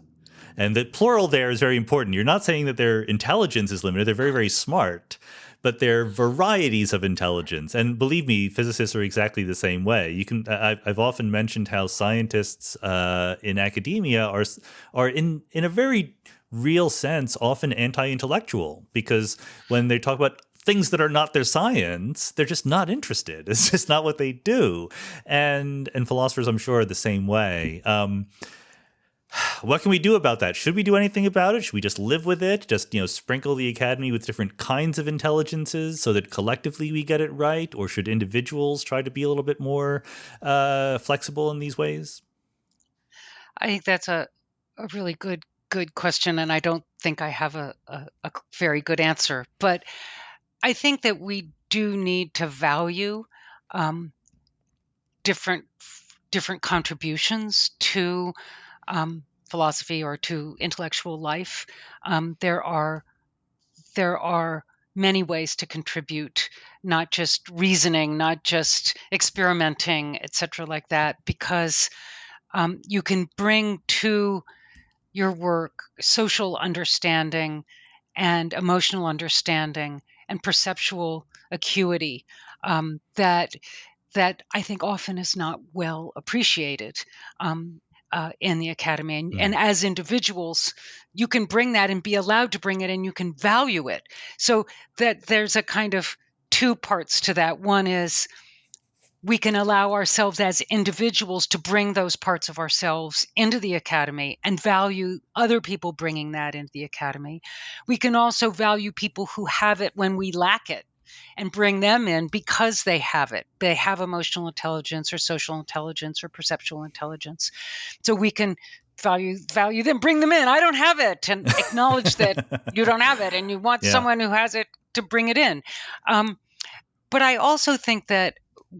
And the plural there is very important. You're not saying that their intelligence is limited. They're very, very smart, but they're varieties of intelligence. And believe me, physicists are exactly the same way. I've often mentioned how scientists in academia are in a very real sense often anti-intellectual, because when they talk about things that are not their science, they're just not interested. It's just not what they do. And philosophers, I'm sure, are the same way. What can we do about that? Should we do anything about it? Should we just live with it? Just, sprinkle the academy with different kinds of intelligences so that collectively we get it right? Or should individuals try to be a little bit more flexible in these ways? I think that's a really good question, and I don't think I have a very good answer. But I think that we do need to value different contributions to philosophy or to intellectual life. There are many ways to contribute, not just reasoning, not just experimenting, etc., like that, because you can bring to your work social understanding and emotional understanding and perceptual acuity that I think often is not well appreciated in the academy. And as individuals, you can bring that and be allowed to bring it, and you can value it. So that there's a kind of two parts to that. One is we can allow ourselves as individuals to bring those parts of ourselves into the academy and value other people bringing that into the academy. We can also value people who have it when we lack it and bring them in because they have it. They have emotional intelligence or social intelligence or perceptual intelligence. So we can value them, bring them in. I don't have it, and acknowledge that you don't have it and you want someone who has it to bring it in. But I also think that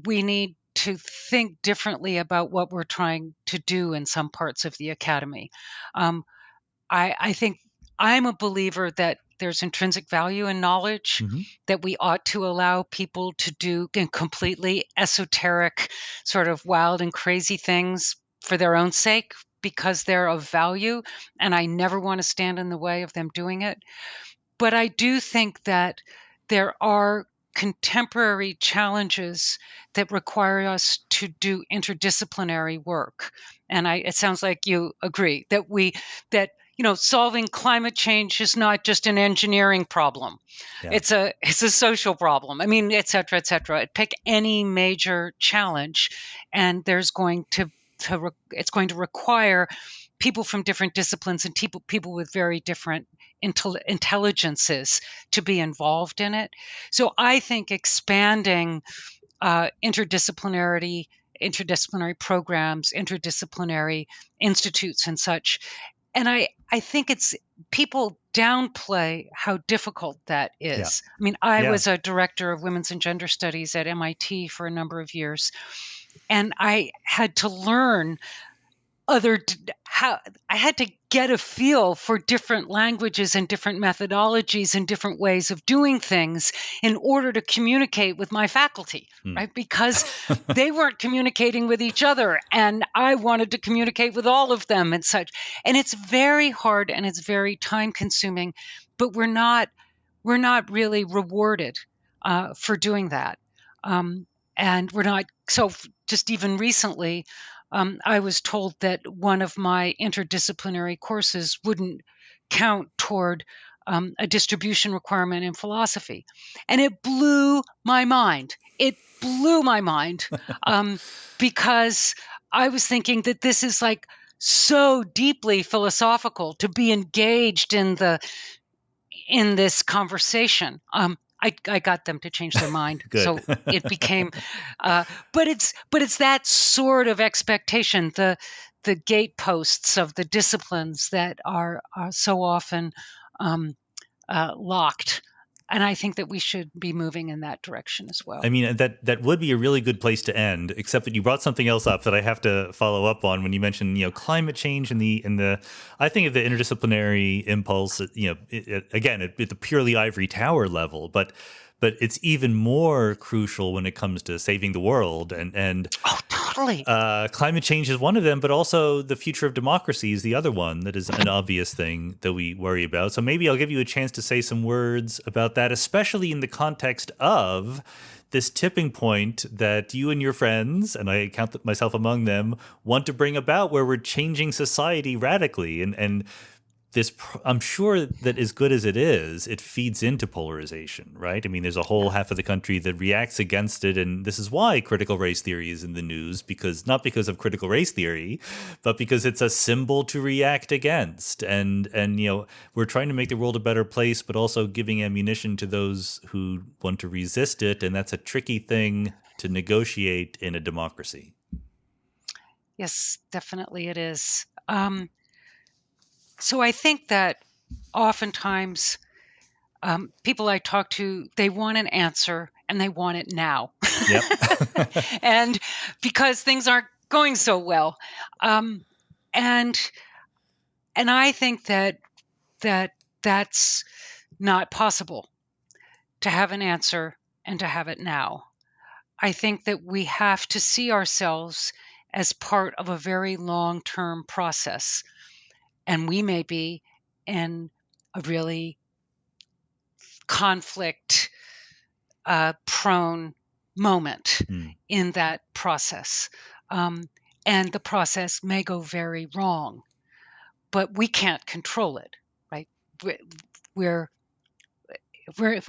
we need to think differently about what we're trying to do in some parts of the academy. I think I'm a believer that there's intrinsic value in knowledge, that we ought to allow people to do completely esoteric, sort of wild and crazy things for their own sake because they're of value, and I never want to stand in the way of them doing it. But I do think that there are contemporary challenges that require us to do interdisciplinary work. And it sounds like you agree that solving climate change is not just an engineering problem. Yeah. It's a social problem. I mean, et cetera, et cetera. Pick any major challenge, and there's going to it's going to require people from different disciplines and people with very different intelligences to be involved in it. So I think expanding interdisciplinary programs, interdisciplinary institutes and such. And I think people downplay how difficult that is. Yeah. I mean, I was a director of women's and gender studies at MIT for a number of years, and I had to learn I had to get a feel for different languages and different methodologies and different ways of doing things in order to communicate with my faculty, right? Because they weren't communicating with each other, and I wanted to communicate with all of them and such. And it's very hard and it's very time consuming, but we're not really rewarded for doing that. And we're not. So just even recently, I was told that one of my interdisciplinary courses wouldn't count toward a distribution requirement in philosophy. And it blew my mind. Because I was thinking that this is like so deeply philosophical to be engaged in this conversation. I got them to change their mind, so it became. But it's that sort of expectation, the gateposts of the disciplines that are so often locked, and I think that we should be moving in that direction as well. I mean, that would be a really good place to end, except that you brought something else up that I have to follow up on when you mentioned, climate change and the I think of the interdisciplinary impulse, again, at the purely ivory tower level, but it's even more crucial when it comes to saving the world and Totally. Climate change is one of them, but also the future of democracy is the other one that is an obvious thing that we worry about. So maybe I'll give you a chance to say some words about that, especially in the context of this tipping point that you and your friends, and I count myself among them, want to bring about, where we're changing society radically. And this, I'm sure that as good as it is, it feeds into polarization, right? I mean, there's a whole half of the country that reacts against it. And this is why critical race theory is in the news, because not because of critical race theory, but because it's a symbol to react against. And we're trying to make the world a better place, but also giving ammunition to those who want to resist it. And that's a tricky thing to negotiate in a democracy. Yes, definitely it is. So I think that oftentimes people I talk to, they want an answer and they want it now. Yep. And because things aren't going so well. And I think that's not possible to have an answer and to have it now. I think that we have to see ourselves as part of a very long-term process. And we may be in a really conflict prone moment in that process. And the process may go very wrong, but we can't control it, right? We're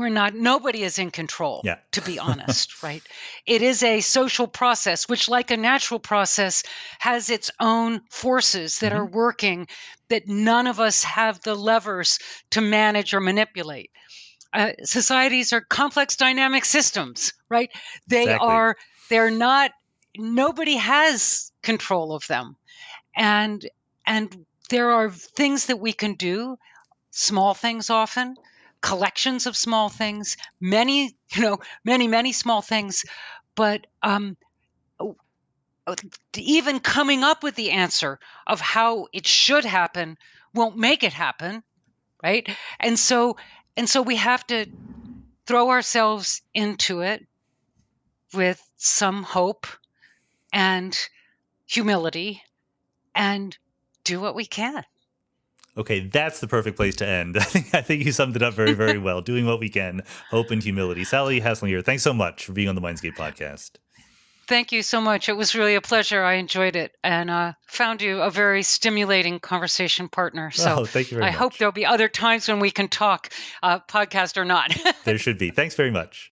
not, nobody is in control, Yeah. to be honest, right? It is a social process, which, like a natural process, has its own forces that are working that none of us have the levers to manage or manipulate. Societies are complex dynamic systems, right? Exactly. They're not, nobody has control of them. And there are things that we can do, small things often, collections of small things, many small things, but even coming up with the answer of how it should happen won't make it happen, right? And so we have to throw ourselves into it with some hope and humility and do what we can. Okay, that's the perfect place to end. I think you summed it up very, very well. Doing what we can, hope and humility. Sally Haslanger, thanks so much for being on the Mindscape podcast. Thank you so much. It was really a pleasure. I enjoyed it and found you a very stimulating conversation partner. So thank you very I hope much. there'll be other times when we can talk, podcast or not. There should be. Thanks very much.